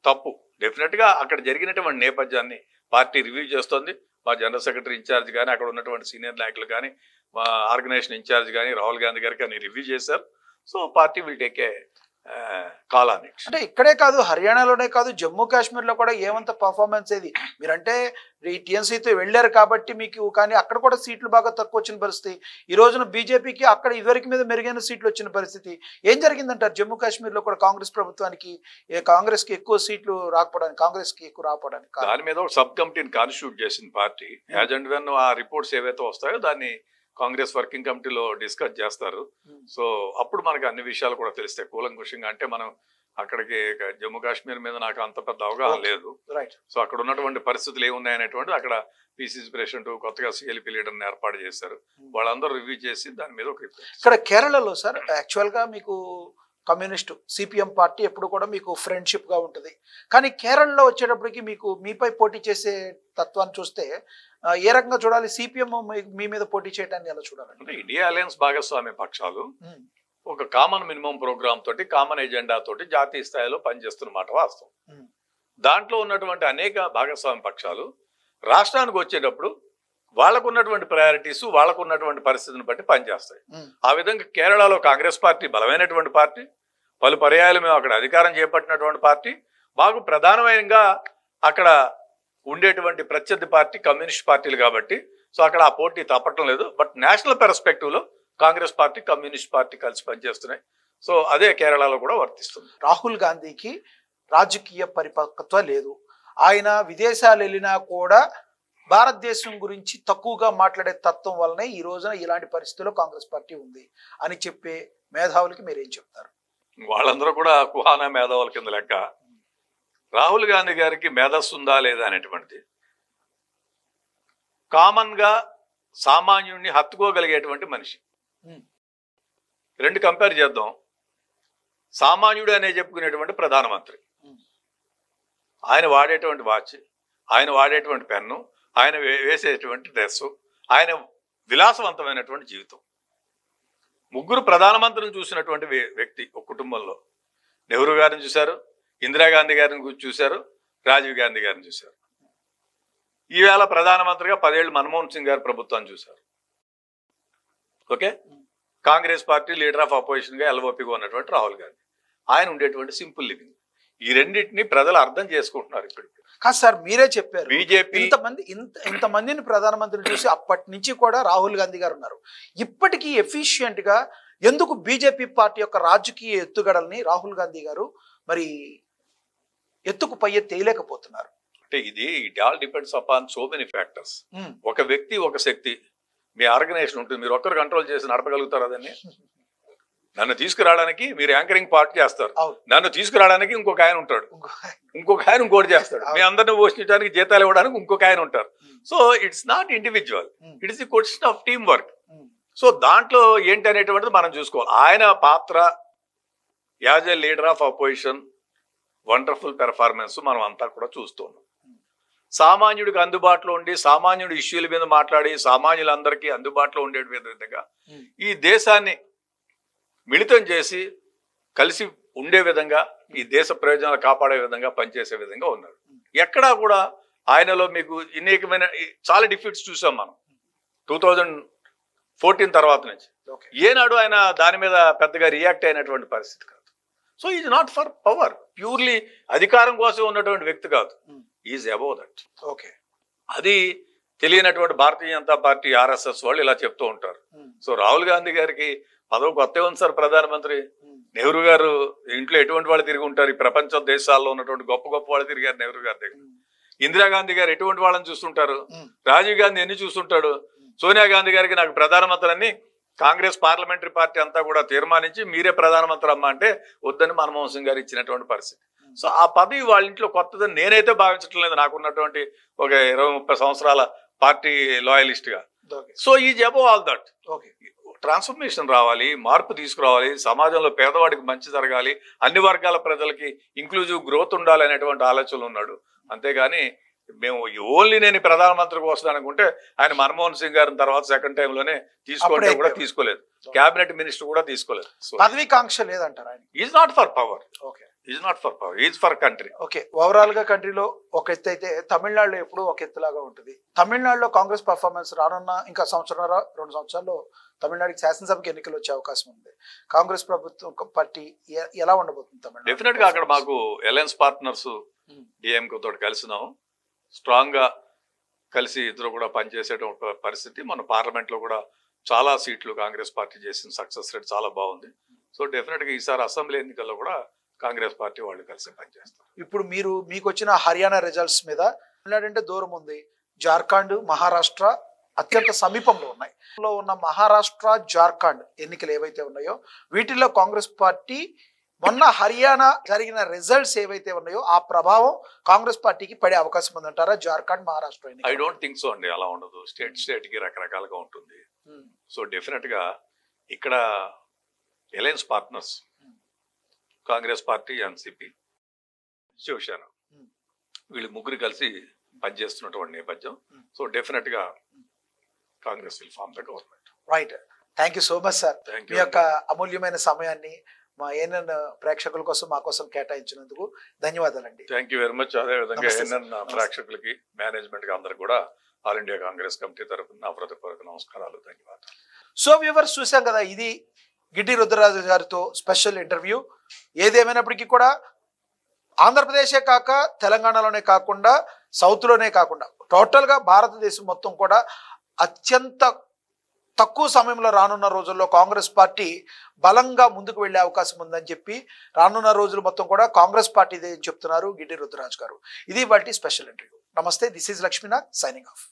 తప్పు. డెఫినెట్ గా అక్కడ జరిగినటువంటి నేపథ్యాన్ని పార్టీ రివ్యూ చేస్తుంది. మా జనరల్ సెక్రటరీ ఇన్ఛార్జ్ కానీ, అక్కడ ఉన్నటువంటి సీనియర్ నాయకులు కానీ, మా ఆర్గనైజేషన్ ఇన్ఛార్జ్ కానీ, రాహుల్ గాంధీ గారికి కానీ రివ్యూ చేశారు. So party will take a call on it. అంటే ఇక్కడే కాదు, హర్యానాలోనే కాదు, జమ్మూ కాశ్మీర్లో కూడా ఏమంత పర్ఫార్మెన్స్ ఏది? మీరంటే ఈ టీఎంసీతో వెళ్ళారు కాబట్టి మీకు, కానీ అక్కడ కూడా సీట్లు బాగా తక్కువ వచ్చిన పరిస్థితి. ఈ రోజున బీజేపీకి అక్కడ ఇదివరకు మీద మెరుగైన సీట్లు వచ్చిన పరిస్థితి. ఏం జరిగిందంటారు జమ్మూ కాశ్మీర్లో కూడా కాంగ్రెస్ ప్రభుత్వానికి, కాంగ్రెస్కి ఎక్కువ సీట్లు రాకపోవడానికి, కాంగ్రెస్కి ఎక్కువ రాకపోవడానికి? దాని మీద ఒక సబ్ కమిటీని కాన్స్టిట్యూట్ చేసిన పార్టీ. యాజ్ అండ్ వెన్ ఆ రిపోర్ట్స్ ఏవైతే వస్తాయో దాన్ని కాంగ్రెస్ వర్కింగ్ కమిటీలో డిస్కస్ చేస్తారు. సో అప్పుడు మనకు అన్ని విషయాలు కూడా తెలుస్తాయి కూలంకుషంగా. అంటే మనం అక్కడికి జమ్మూ కాశ్మీర్ మీద నాకు అంత పెద్ద అవగాహన లేదు. సో అక్కడ ఉన్నటువంటి పరిస్థితులు ఏమున్నాయనేటువంటిది అక్కడ పిసిసి ప్రెసిడెంట్, కొత్తగా సిఎల్పి లీడర్ని ఏర్పాటు చేశారు. వాళ్ళందరూ రివ్యూ చేసి దాని మీద ఒక. ఇక్కడ కేరళలో సార్ యాక్చువల్గా మీకు కమ్యూనిస్టు సిపిఎం పార్టీ ఎప్పుడు కూడా మీకు ఫ్రెండ్షిప్ గా ఉంటుంది. కానీ కేరళలో వచ్చేటప్పటికి మీకు మీపై పోటీ చేసే తత్వాన్ని చూస్తే ఏ రకంగా చూడాలి? సిపిఎం మీ మీద పోటీ చేయడాన్ని ఎలా చూడాలంటే, ఇండియా అలయన్స్ భాగస్వామ్య పక్షాలు ఒక కామన్ మినిమం ప్రోగ్రామ్ తోటి, కామన్ ఎజెండా తోటి జాతీయ స్థాయిలో పనిచేస్తున్నమాట వాస్తవం. దాంట్లో ఉన్నటువంటి అనేక భాగస్వామ్య పక్షాలు రాష్ట్రానికి వచ్చేటప్పుడు వాళ్ళకు ఉన్నటువంటి ప్రయారిటీస్, వాళ్ళకు ఉన్నటువంటి పరిస్థితిని బట్టి పనిచేస్తాయి. ఆ విధంగా కేరళలో కాంగ్రెస్ పార్టీ బలమైనటువంటి పార్టీ, పలు పర్యాయాలు మేము అక్కడ అధికారం చేపట్టినటువంటి పార్టీ, మాకు ప్రధానమైనగా అక్కడ ఉండేటువంటి ప్రత్యర్థి పార్టీ కమ్యూనిస్ట్ పార్టీలు కాబట్టి సో అక్కడ ఆ పోటీ తప్పటం లేదు. బట్ నేషనల్ పెర్స్పెక్టివ్ లో కాంగ్రెస్ పార్టీ, కమ్యూనిస్ట్ పార్టీ కలిసి పనిచేస్తున్నాయి. సో అదే కేరళలో కూడా వర్తిస్తుంది. రాహుల్ గాంధీకి రాజకీయ పరిపక్వత లేదు. ఆయన విదేశాలు వెళ్ళినా కూడా భారతదేశం గురించి తక్కువగా మాట్లాడే తత్వం వల్లనే ఈ రోజున ఇలాంటి పరిస్థితుల్లో కాంగ్రెస్ పార్టీ ఉంది అని చెప్పే మేధావులకి మీరేం చెప్తారు? వాళ్ళందరూ కూడా కుహానా మేధావుల కింద లెక్క. రాహుల్ గాంధీ గారికి మేధస్సు ఉందా లేదా అనేటువంటిది కామన్ గా సామాన్యుడిని హత్తుకోగలిగేటువంటి మనిషి. రెండు కంపేర్ చేద్దాం. సామాన్యుడు అనే చెప్పుకునేటువంటి ప్రధానమంత్రి, ఆయన వాడేటువంటి వాచ్, ఆయన వాడేటువంటి పెన్ను, ఆయన వేసేటువంటి డ్రెస్సు, ఆయన విలాసవంతమైనటువంటి జీవితం. ముగ్గురు ప్రధానమంత్రిని చూసినటువంటి వ్యక్తి ఒక కుటుంబంలో. నెహ్రూ గారిని చూశారు, ఇందిరాగాంధీ గారిని చూశారు, రాజీవ్ గాంధీ గారిని చూశారు. ఈవేళ ప్రధానమంత్రిగా 10 ఏళ్ళు మన్మోహన్ సింగ్ గారు ప్రభుత్వాన్ని చూశారు. Okay, Congress party leader of opposition గా ఎల్ఓపిగా ఉన్నటువంటి రాహుల్ గాంధీ, ఆయన ఉండేటువంటి సింపుల్ లివింగ్. ఈ రెండింటిని ప్రజలు అర్థం చేసుకుంటున్నారు. ఇప్పుడు కాదు సార్, మీరే చెప్పారు బీజేపీ ఇంతమందిని ప్రధానమంత్రిని చూసి అప్పటి నుంచి కూడా రాహుల్ గాంధీ గారు ఉన్నారు. ఇప్పటికీ ఎఫిషియెంట్ గా ఎందుకు బీజేపీ పార్టీ యొక్క రాజకీయ ఎత్తుగడల్ని రాహుల్ గాంధీ గారు మరి ఎత్తుకు పై తేయలేకపోతున్నారు? అంటే it all depends upon so many factors. ఒక వ్యక్తి, ఒక శక్తి, మీ ఆర్గనైజేషన్ ఉంటుంది. మీరు ఒక్కరు కంట్రోల్ చేసి నడపగలుగుతారు అదని? నన్ను తీసుకురావడానికి మీరు యాంకరింగ్ పార్ట్ చేస్తారు, నన్ను తీసుకురావడానికి ఇంకొక ఆయన ఉంటాడు, ఇంకొక ఆయన ఇంకోటి చేస్తాడు, మీ అందరిని పోషించడానికి జీతాలు ఇవ్వడానికి ఇంకొక ఆయన ఉంటారు. So it's not individual, it is the question of team work. So దాంట్లో ఏంటి అనేటువంటిది మనం చూసుకోవాలి. ఆయన పాత్ర as a leader of opposition wonderful performance మనం అంతా కూడా చూస్తున్నాం. సామాన్యుడికి అందుబాటులో ఉండి సామాన్యుడి ఇష్యూల మీద మాట్లాడి సామాన్యులందరికీ అందుబాటులో ఉండే విధంగా ఈ దేశాన్ని మిళితం చేసి కలిసి ఉండే విధంగా, ఈ దేశ ప్రయోజనాలు కాపాడే విధంగా పనిచేసే విధంగా ఉన్నారు. ఎక్కడా కూడా ఆయనలో మీకు అనేకమైన చాలా డిఫీట్స్ చూసాం మనం 2014 తర్వాత నుంచి. ఏనాడు ఆయన దాని మీద పెద్దగా రియాక్ట్ అయినటువంటి పరిస్థితి కాదు. So is not for power, purely అధికారం కోసం ఉన్నటువంటి వ్యక్తి కాదు, ఈజ్ అబౌవ్ దట్. ఓకే, అది తెలియనటువంటి భారతీయ జనతా పార్టీ ఆర్ఎస్ఎస్ వాళ్ళు ఇలా చెప్తూ ఉంటారు. సో రాహుల్ గాంధీ గారికి పదవి కొత్త ఉంది సార్. ప్రధానమంత్రి నెహ్రూ గారు ఇంట్లో ఎటువంటి వాళ్ళు తిరిగి ఉంటారు? ఈ ప్రపంచ దేశాల్లో ఉన్నటువంటి గొప్ప గొప్ప వాళ్ళు తిరిగారు నెహ్రూ గారి దగ్గర. ఇందిరాగాంధీ గారు ఎటువంటి వాళ్ళని చూస్తుంటారు? రాజీవ్ గాంధీ ఎన్ని చూస్తుంటాడు? సోనియా గాంధీ గారికి నాకు ప్రధానమంత్రి అని కాంగ్రెస్ పార్లమెంటరీ పార్టీ అంతా కూడా తీర్మానించి మీరే ప్రధానమంత్రి అమ్మ అంటే వద్దని మన్మోహన్ సింగ్ గారు ఇచ్చినటువంటి పరిస్థితి. సో ఆ పదవి వాళ్ళ ఇంట్లో కొత్తదని నేనైతే భావించడం లేదు, నాకున్నటువంటి ఒక 20-30 సంవత్సరాల పార్టీ లాయలిస్ట్ గా. So is above all that. Transformation రావాలి, మార్పు తీసుకురావాలి, సమాజంలో పేదవాడికి మంచి జరగాలి, అన్ని వర్గాల ప్రజలకి ఇంక్లూజివ్ గ్రోత్ ఉండాలి అనేటువంటి ఆలోచనలు ఉన్నాడు. అంతేగాని మేము ఓన్లీ నేను ప్రధానమంత్రికి వస్తాను అనుకుంటే ఆయన మన్మోహన్ సింగ్ గారి తర్వాత సెకండ్ టైం లోనే తీసుకోవడం కూడా తీసుకోలేదు, క్యాబినెట్ మినిస్టర్ కూడా తీసుకోలేదు. పదవికాంక్ష లేదంటారు ఆయన. Is not for power, is not for power, is for country. Okay, overall గా కంట్రీలో ఒక ఎత్తు అయితే తమిళనాడులో ఎప్పుడు ఒక ఎత్తులాగా ఉంటుంది. తమిళనాడులో కాంగ్రెస్ పర్ఫార్మెన్స్ రానున్న ఇంకా 1-2 సంవత్సరాల్లో తమిళనాడుకి శాసనసభకి ఎన్నికలు వచ్చే అవకాశం ఉంది. కాంగ్రెస్ ప్రభుత్వం పార్టీ ఎలా ఉండబోతుంది తమిళనాడు? డెఫినెట్ గా అక్కడ మాకు అలయన్స్ పార్ట్నర్స్ డిఎంకే తోటి కలిసినాము, స్ట్రాంగ్ గా కలిసి ఇద్దరు కూడా పనిచేసేటువంటి పరిస్థితి. మన పార్లమెంట్ లో కూడా చాలా సీట్లు కాంగ్రెస్ పార్టీ చేసిన సక్సెస్ రేట్ చాలా బాగుంది. సో డెఫినెట్ గా ఈసారి అసెంబ్లీ ఎన్నికల్లో కూడా కాంగ్రెస్ పార్టీ వాళ్ళు కలిసి పనిచేస్తారు. ఇప్పుడు మీకు వచ్చిన హర్యానా రిజల్ట్స్ మీద అంటే దూరం ఉంది, జార్ఖండ్, మహారాష్ట్ర అత్యంత సమీపంలో ఉన్నాయి. ఉన్న మహారాష్ట్ర, జార్ఖండ్ ఎన్నికలు ఏవైతే ఉన్నాయో వీటిల్లో కాంగ్రెస్ పార్టీ మొన్న హర్యానా జరిగిన రిజల్ట్స్ ఏవైతే ఉన్నాయో ఆ ప్రభావం కాంగ్రెస్ పార్టీకి పడే అవకాశం ఉందంటారా? Jharkhand, Maharashtra I don't think so అండి, అలా ఉండదు. స్టేట్ కి రకరకాలుగా ఉంటుంది. సో డెఫినెట్ గా ఇక్కడ alliance partners Congress party, NCP, Shiv Sena వీళ్ళు ముగ్గురు కలిసి పనిచేస్తున్నటువంటి నేపథ్యం. సో డెఫినెట్ గా Congress will form the government. Right, thank you so much sir. మీ యొక్క అమూల్యమైన సమయాన్ని మా ఏఎన్ఎన్ ప్రేక్షకుల కోసం మా కోసం కేటాయించినందుకు ధన్యవాదాలండి. Thank you very much. అదేవిధంగా ఏఎన్ఎన్ ప్రేక్షకులకి, మేనేజ్మెంట్ కి అందరు కూడా ఆల్ ఇండియా కాంగ్రెస్ కమిటీ తరఫున నా హృదయపూర్వక నమస్కారాలు, ధన్యవాదాలు. సో వ్యూవర్స్, చూసాం కదా, ఇది గిడ్డి రుద్రరాజు గారితో స్పెషల్ ఇంటర్వ్యూ. ఏదేమైనప్పటికీ కూడా ఆంధ్రప్రదేశే కాక తెలంగాణలోనే కాకుండా సౌత్లోనే కాకుండా టోటల్గా భారతదేశం మొత్తం కూడా అత్యంత తక్కువ సమయంలో రానున్న రోజుల్లో కాంగ్రెస్ పార్టీ బలంగా ముందుకు వెళ్లే అవకాశం ఉందని చెప్పి రానున్న రోజులు మొత్తం కూడా కాంగ్రెస్ పార్టీ చెప్తున్నారు గిడ్డి రుద్రరాజు గారు. ఇది వాటి స్పెషల్ ఇంటర్వ్యూ. నమస్తే, this is Lakshminath signing off.